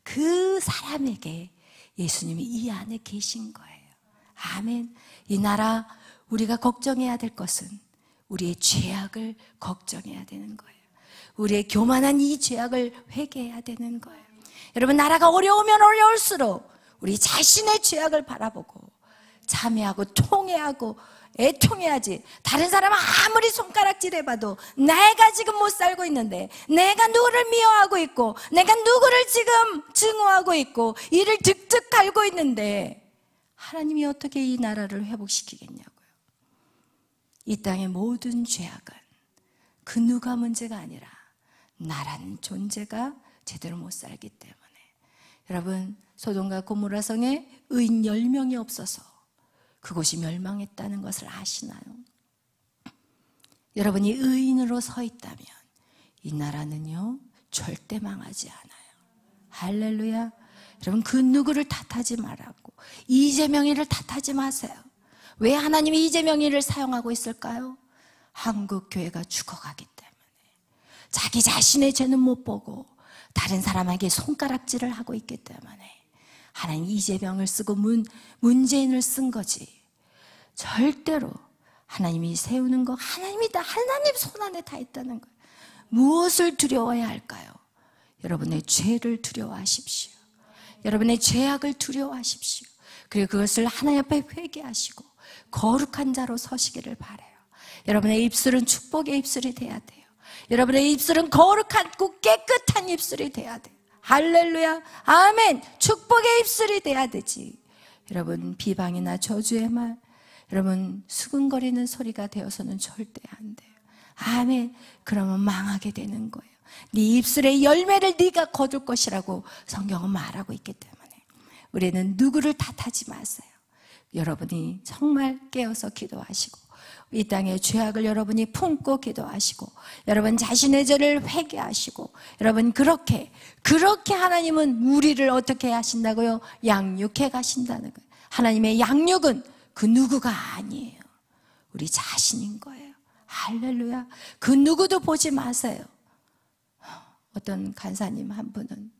S1: 그 사람에게 예수님이 이 안에 계신 거예요. 아멘. 이 나라 우리가 걱정해야 될 것은 우리의 죄악을 걱정해야 되는 거예요. 우리의 교만한 이 죄악을 회개해야 되는 거예요. 여러분, 나라가 어려우면 어려울수록 우리 자신의 죄악을 바라보고 자매하고 통회하고 애통해야지. 다른 사람은 아무리 손가락질해봐도 내가 지금 못 살고 있는데, 내가 누구를 미워하고 있고, 내가 누구를 지금 증오하고 있고 이를 득득 갈고 있는데 하나님이 어떻게 이 나라를 회복시키겠냐고요. 이 땅의 모든 죄악은 그 누가 문제가 아니라 나라는 존재가 제대로 못 살기 때문에. 여러분, 소돔과 고모라 성에 의인 10명이 없어서 그곳이 멸망했다는 것을 아시나요? 여러분이 의인으로 서 있다면 이 나라는요 절대 망하지 않아요. 할렐루야. 여러분, 그 누구를 탓하지 말라고, 이재명이를 탓하지 마세요. 왜 하나님이 이재명이를 사용하고 있을까요? 한국 교회가 죽어가기 때문에. 자기 자신의 죄는 못 보고 다른 사람에게 손가락질을 하고 있기 때문에 하나님 이재명을 쓰고 문재인을 쓴 거지. 절대로 하나님이 세우는 거 하나님이다. 하나님 손안에 다 있다는 거예요. 무엇을 두려워해야 할까요? 여러분의 죄를 두려워하십시오. 여러분의 죄악을 두려워하십시오. 그리고 그것을 하나님 앞에 회개하시고 거룩한 자로 서시기를 바라요. 여러분의 입술은 축복의 입술이 돼야 돼요. 여러분의 입술은 거룩하고 깨끗한 입술이 돼야 돼요. 할렐루야, 아멘. 축복의 입술이 돼야 되지. 여러분, 비방이나 저주의 말, 여러분 수근거리는 소리가 되어서는 절대 안 돼요. 아멘. 그러면 망하게 되는 거예요. 네 입술의 열매를 네가 거둘 것이라고 성경은 말하고 있기 때문에 우리는 누구를 탓하지 마세요. 여러분이 정말 깨어서 기도하시고 이 땅의 죄악을 여러분이 품고 기도하시고 여러분 자신의 죄를 회개하시고 여러분 그렇게 하나님은 우리를 어떻게 하신다고요? 양육해 가신다는 거예요. 하나님의 양육은 그 누구가 아니에요. 우리 자신인 거예요. 할렐루야. 그 누구도 보지 마세요. 어떤 간사님 한 분은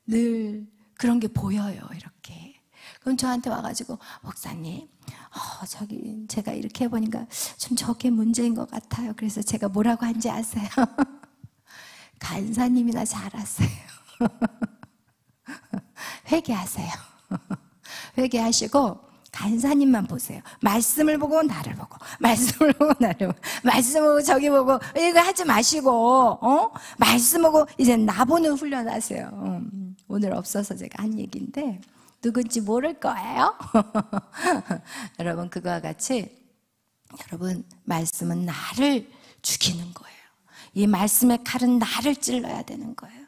S1: 늘 그런 게 보여요. 이렇게. 그럼 저한테 와가지고 목사님 저기 제가 이렇게 해보니까 좀 저게 문제인 것 같아요. 그래서 제가 뭐라고 한지 아세요? 간사님이나 잘하세요. 회개하세요. 회개하시고 간사님만 보세요. 말씀을 보고 나를 보고 말씀을 보고 나를 보고 말씀 보고 저기 보고 이거 하지 마시고 말씀 보고 이제 나보는 훈련하세요. 오늘 없어서 제가 한 얘기인데 누군지 모를 거예요. 여러분 그거와 같이 여러분 말씀은 나를 죽이는 거예요. 이 말씀의 칼은 나를 찔러야 되는 거예요.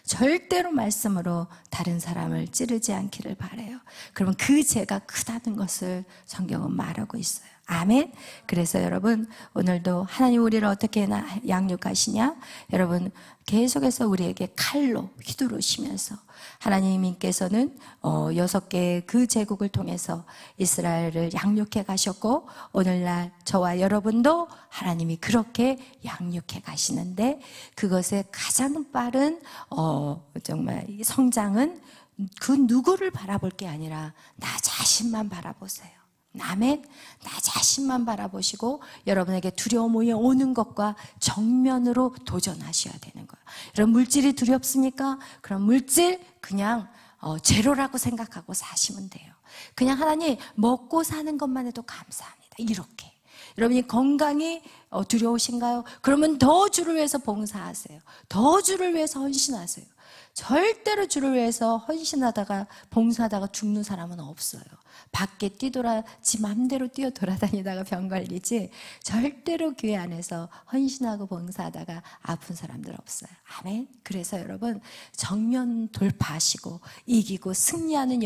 S1: 절대로 말씀으로 다른 사람을 찌르지 않기를 바라요. 그러면 그 죄가 크다는 것을 성경은 말하고 있어요. 아멘. 그래서 여러분 오늘도 하나님 우리를 어떻게 양육하시냐? 여러분 계속해서 우리에게 칼로 휘두르시면서 하나님께서는 6개의 그 제국을 통해서 이스라엘을 양육해 가셨고 오늘날 저와 여러분도 하나님이 그렇게 양육해 가시는데 그것의 가장 빠른 정말 성장은 그 누구를 바라볼 게 아니라 나 자신만 바라보세요. 아멘. 나 자신만 바라보시고 여러분에게 두려움이 오는 것과 정면으로 도전하셔야 되는 거예요. 여러분 물질이 두렵습니까? 그럼 물질 그냥 제로라고 생각하고 사시면 돼요. 그냥 하나님 먹고 사는 것만 해도 감사합니다. 이렇게. 여러분이 건강이 두려우신가요? 그러면 더 주를 위해서 봉사하세요. 더 주를 위해서 헌신하세요. 절대로 주를 위해서 헌신하다가 봉사하다가 죽는 사람은 없어요. 밖에 지 맘대로 뛰어 돌아다니다가 병 걸리지 절대로 교회 안에서 헌신하고 봉사하다가 아픈 사람들 없어요. 아멘. 그래서 여러분 정면 돌파하시고 이기고 승리하는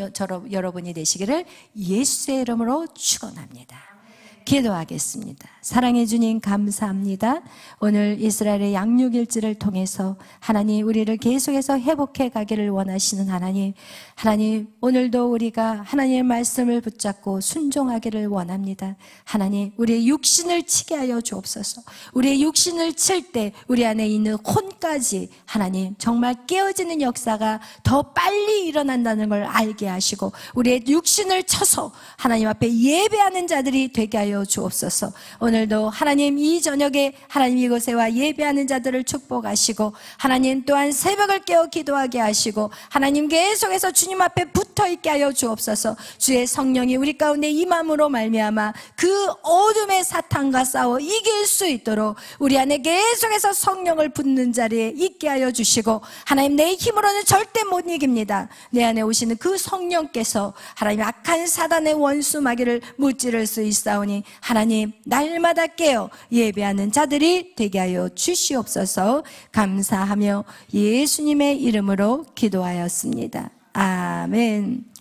S1: 여러분이 되시기를 예수의 이름으로 축원합니다. 기도하겠습니다. 사랑해 주님 감사합니다. 오늘 이스라엘의 양육일지를 통해서 하나님 우리를 계속해서 회복해 가기를 원하시는 하나님 오늘도 우리가 하나님의 말씀을 붙잡고 순종하기를 원합니다. 하나님 우리의 육신을 치게 하여 주옵소서. 우리의 육신을 칠 때 우리 안에 있는 혼까지 하나님 정말 깨어지는 역사가 더 빨리 일어난다는 걸 알게 하시고 우리의 육신을 쳐서 하나님 앞에 예배하는 자들이 되게 하여 주옵소서. 오늘도 하나님 이 저녁에 하나님 이곳에 와 예배하는 자들을 축복하시고 하나님 또한 새벽을 깨어 기도하게 하시고 하나님 계속해서 주님 앞에 붙어있게 하여 주옵소서. 주의 성령이 우리 가운데 임함으로 말미암아 그 어둠의 사탄과 싸워 이길 수 있도록 우리 안에 계속해서 성령을 붙는 자리에 있게 하여 주시고 하나님 내 힘으로는 절대 못 이깁니다. 내 안에 오시는 그 성령께서 하나님 악한 사단의 원수 마귀를 무찌를 수 있사오니 하나님 날마다 깨어 예배하는 자들이 되게 하여 주시옵소서. 감사하며 예수님의 이름으로 기도하였습니다. 아멘.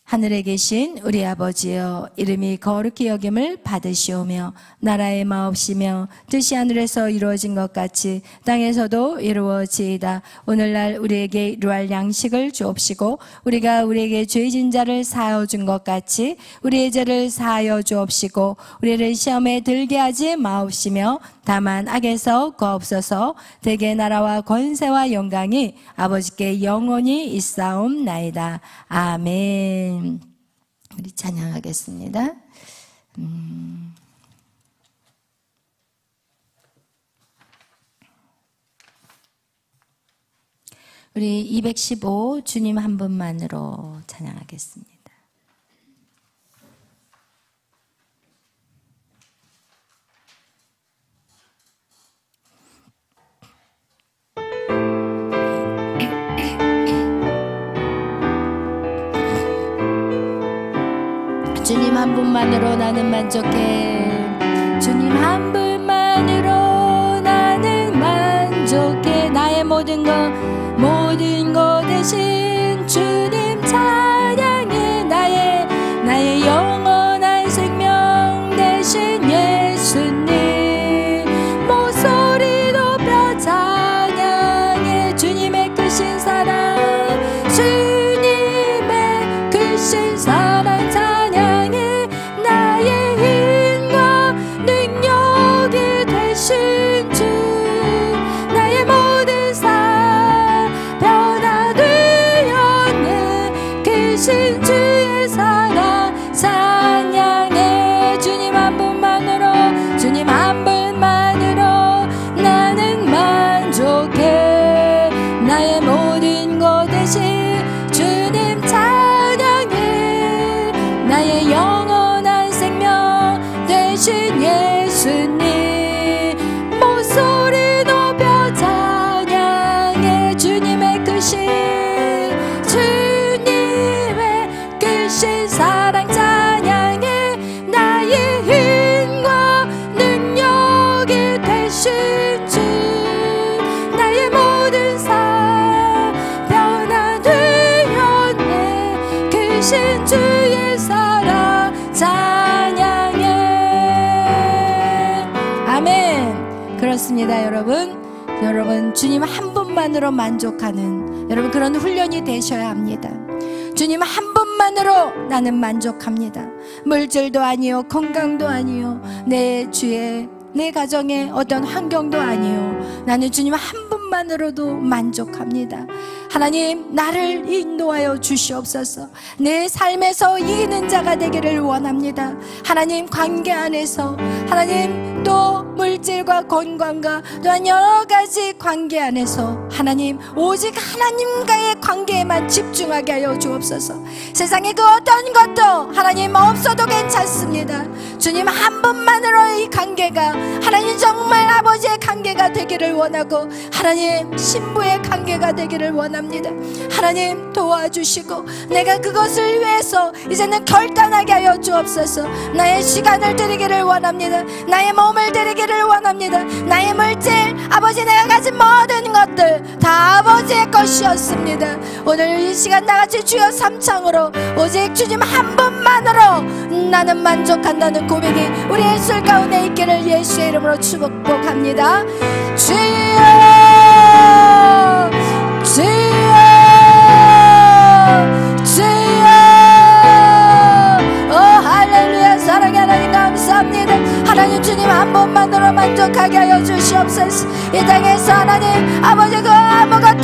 S1: 하늘에 계신 우리 아버지여 이름이 거룩히 여김을 받으시오며 나라의 마옵시며 뜻이 하늘에서 이루어진 것 같이 땅에서도 이루어지이다. 오늘날 우리에게 이루할 양식을 주옵시고 우리가 우리에게 죄진 자를 사하여 준 것 같이 우리의 죄를 사하여 주옵시고 우리를 시험에 들게 하지 마옵시며 다만 악에서 구하옵소서. 대개 나라와 권세와 영광이 아버지께 영원히 있사옵나이다. 아멘. 우리 찬양하겠습니다. 우리 215 주님 한 분만으로 찬양하겠습니다. 주님 한 분만으로 나는 만족해. 주님 한 분만으로 나는 만족해. 나의 모든 것 대신 주님 찬양해. 나의 영원한 생명 대신 예수님 목소리 높여 찬양해. 주님의 크신 사랑, 주님의 크신 사랑 찬양해. 나의 힘과 능력이 되신 주, 나의 모든 삶 변화되었네. 크신 주의 사랑 찬양해. 주님 한 분만으로, 주님 한 분만으로 나는 만족해. 나의 모든 것 대신 주님 찬양해. 나의 영원한 생명 대신 예수님 목소리 높여 찬양해. 주님의 크신 사랑 찬양해. 나의 힘과 능력이 되신 주, 나의 모든 삶 변화되었네. 크신 주의 사랑 찬양해. 아멘. 그렇습니다. 여러분 주님 한 분만으로 만족하는 여러분 그런 훈련이 되셔야 합니다. 주님 한 분만으로 나는 만족합니다. 물질도 아니요, 건강도 아니요, 내 주의 내 가정의 어떤 환경도 아니요, 나는 주님 한 분만으로도 만족합니다. 하나님, 나를 인도하여 주시옵소서. 내 삶에서 이기는 자가 되기를 원합니다. 하나님, 관계 안에서 하나님, 또 물질과 건강과 또한 여러 가지 관계 안에서 하나님, 오직 하나님과의 관계에만 집중하게 하여 주옵소서. 세상에 그 어떤 것도 하나님 없어도 괜찮습니다. 주님 한 분만으로의 이 관계가 하나님 정말 아버지의 관계가 되기를 원하고, 하나님 신부의 관계가 되기를 원합니다. 하나님 도와주시고, 내가 그것을 위해서 이제는 결단하게 하여 주옵소서. 나의 시간을 드리기를 원합니다. 나의 몸을 드리기를 원합니다. 나의 물질, 아버지 내가 가진 모든 것들 다 아버지의 것이었습니다. 오늘 이 시간 나같이 주여 삼창으로 오직 주님 한 분만으로 나는 만족한다는 고백이 우리 예술 가운데 있기를 예수의 이름으로 축복합니다. 주여, 주여, 주여. 오 할렐루야. 사랑의 하나님 감사합니다. 하나님, 주님 한 분만으로 만족하게 하여 주시옵소서. 이 땅에서 하나님 아버지 그 아무것도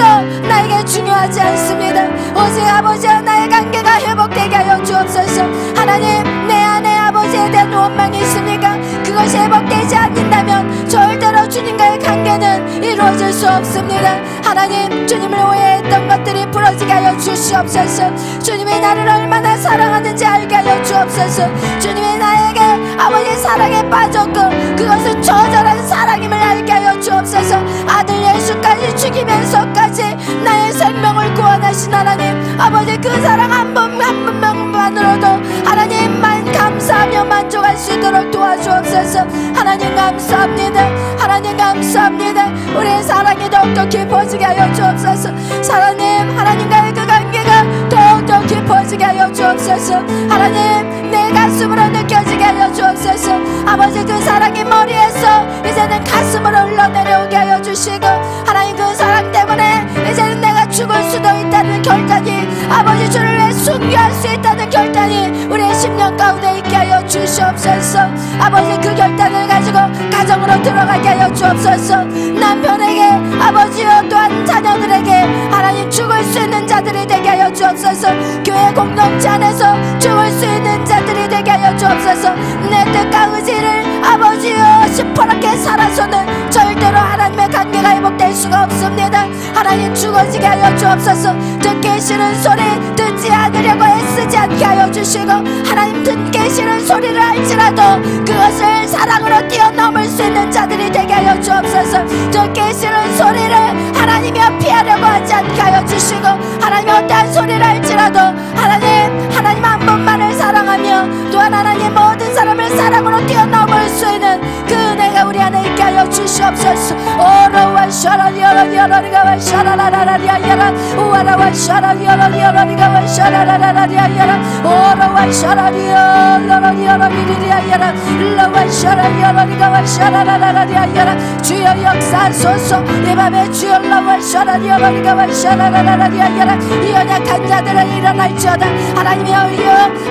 S1: 나에게 중요하지 않습니다. 오직 아버지와 나의 관계가 회복되게 하여 주옵소서. 하나님, 내 안에 아버지에 대한 원망이 있습니까? 그것이 회복되지 않는다면 절대로 주님과의 관계는 이루어질 수 없습니다. 하나님, 주님을 오해했던 것들이 부러지게 하여 주시옵소서. 주님이 나를 얼마나 사랑하는지 알게 하여 주옵소서. 주님이 나에게 아버지 사랑에 빠졌고 그것은 처절한 사랑임을 알게 하여 주옵소서. 아들 예수까지 죽이면서까지 나의 생명을 구원하신 하나님, 아버지 그 사랑 한 분만으로도 하나님만 감사하며 만족할 수 있도록 도와주옵소서. 하나님 감사합니다. 하나님 감사합니다. 우리의 사랑이 더욱더 깊어지게 하여 주옵소서. 하나님, 하나님과의 그 관계가 더욱더 깊어지게 하여 주옵소서. 하나님, 내 가슴으로 느껴지게 하여 주옵소서. 아버지 그 사랑이 머리에서 이제는 가슴으로 흘러내려오게 하여 주시고, 하나님 그 사랑 때문에 이제는 내가 죽을 수도 있다는 결단이, 아버지 주를 위해 순교할 수 있다는 결단이 우리의 심령 가운데 있게 하여 주시옵소서. 아버지 그 결단을 가지고 가정으로 들어가게 하여 주옵소서. 남편에게 아버지여 또한 자녀들에게 하나님 죽을 수 있는 자들이 되게 하여 주옵소서. 교회 공동체 안에서 죽을 수 있는 자들이 되게 하여 주옵소서. 내 뜻과 의지를 아버지여 시퍼렇게 살아서는 절대로 하나님의 관계가 회복될 수가 없습니다. 하나님 하나님 죽어지게 하여 주옵소서. 듣기 싫은 소리 듣지 않으려고 애쓰지 않게 하여 주시고, 하나님 듣기 싫은 소리를 알지라도 그것을 사랑으로 뛰어넘을 수 있는 자들이 되게 하여 주옵소서. 듣기 싫은 소리를 하나님이여 피하려고 하지 않게 하여 주시고, 하나님 어떠한 소리를 알지라도 하나님 한 분만을 사랑하며 또한 하나님 모든 사람을 사랑으로 뛰어넘을 수 있는 그 은혜가 우리 안에 있게 하여 주시옵소서. 오로와 샤라리어라리어라리가 샤라라라리아야라 우와라와 샤라리어라리어라리가 샤라라라리아야라 오로와 샤라리어라리어라리리아야라 일라와 샤라리어라리가 샤라라라리아야라 주여 역사하소서. 이 밤에 주여 라와 샤라리어라리가 샤라라라리아야라 이 연약한 자들은 일어날지어다. 하나님이여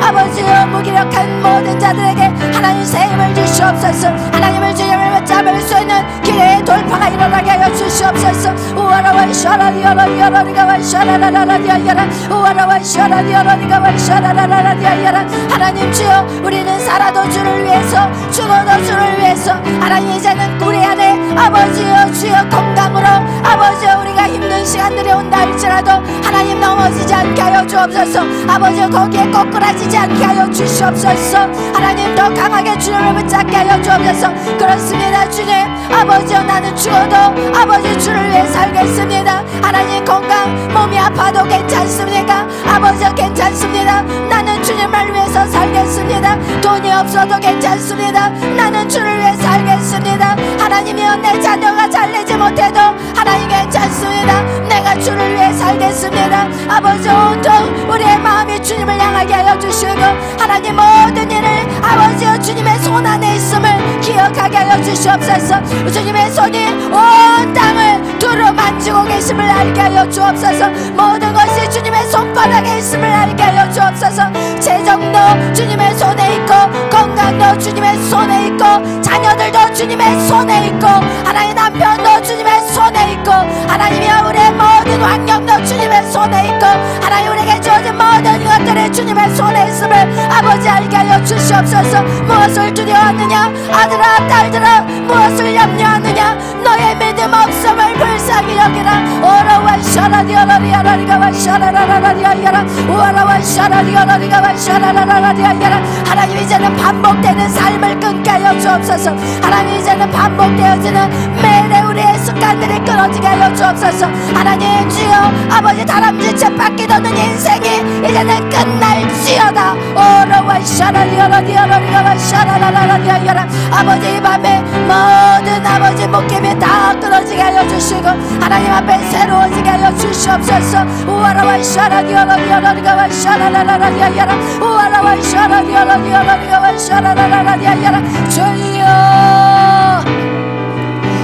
S1: 아버지여 무기력한 모든 자들에게 하나님 새 힘을 주시옵소서. 하나님을 주님을 붙잡을 수 있는 길의 돌파가 일어나게 하여 주시옵소서. 우와라와 샤라리어라리어라리가 샤라라라리아야라 우와라와 샤라리어라리가 샤라라라리아야라 하나님 주여 우리는 살아도 주를 위해서 죽어도 주를 위해서 하나님 이제는 우리 안에 아버지여 주여 건강으로 아버지여 우리가 힘든 시간들이 온다 할지라도 하나님 넘어지지 않게 하여 주옵소서. 아버지여 거기에 거꾸라지지 않게 하여 주시옵소서. 하나님 더 강하게 주님을 붙잡게 하여 주옵소서. 그렇습니다 주님. 아버지여 나는 죽어도 아버지 주를 위해 살겠습니다. 하나님 건강 몸이 아파도 괜찮습니까? 아버지여 괜찮습니다. 나는 주님을 위해서 살겠습니다. 돈이 없어도 괜찮습니다. 나는 주를 위해 살겠습니다. 하나님이여 내 자녀가 잘되지 못해도 하나님 괜찮습니다. 내가 주를 위해 살겠습니다. 아버지 온통 우리의 마음이 주님을 향하게 하여 주시고 하나님 모든 일을 아버지여 주님의 손 안에 있음을 기억하게 하여 주시옵소서. 주님의 손이 온 땅을 두루 만지고 계심을 알게 하여 주옵소서. 모든 것이 주님의 손바닥에 있음을 알게 하여 주옵소서. 재정도 주님의 손에 있고 건강도 주님의 손에 있고 자녀들도 주님의 손에 있고 하나님 남편도 주님의 손에 있고 하나님이여 우리의 모든 환경도 주님의 손에 있고 하나님 우리에게 주어진 모든 것들이 주님의 손에 있음을 아버지 알게 하여 주시옵소서. 무엇을 두려워하느냐 아들아 딸들아 무엇을 염려하느냐 너의 믿음 없음을 불쌍히 여기라. 오라와 샤라리어라리아라리가 샤라라라리아야라 오라와 샤라리어라리가 샤라라라리아야라 하나님 이제는 반복되는 삶을 끊게 하여 주옵소서. 하나님 이제는 반복되어지는 매일의 우리의 습관들이 끊어지게 하여 주옵소서. 하나님 주여 아버지 다람쥐 쳇바퀴 도는 인생이 이제는 끝날지어다. 오라와 샤라리어라리아라리가 샤라라라리아야라 아버지 이 밤에 모든 아버지 목임이 다 끊어지게 하여 주시고 하나님 앞에 새로워지게 하여 주시옵소서. 우와라와 샤라리어라리아라리가 샤라라라리아야라 우와라와 샤라리어라리아라리가 샤라라라리아야라 주여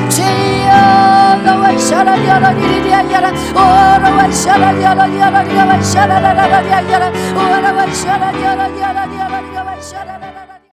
S1: 주여 샤라리아라리아야라 오라와 샤라리아라리아라리가 샤라라라리아야라 오라와 샤라리아라리아라리가 샤라라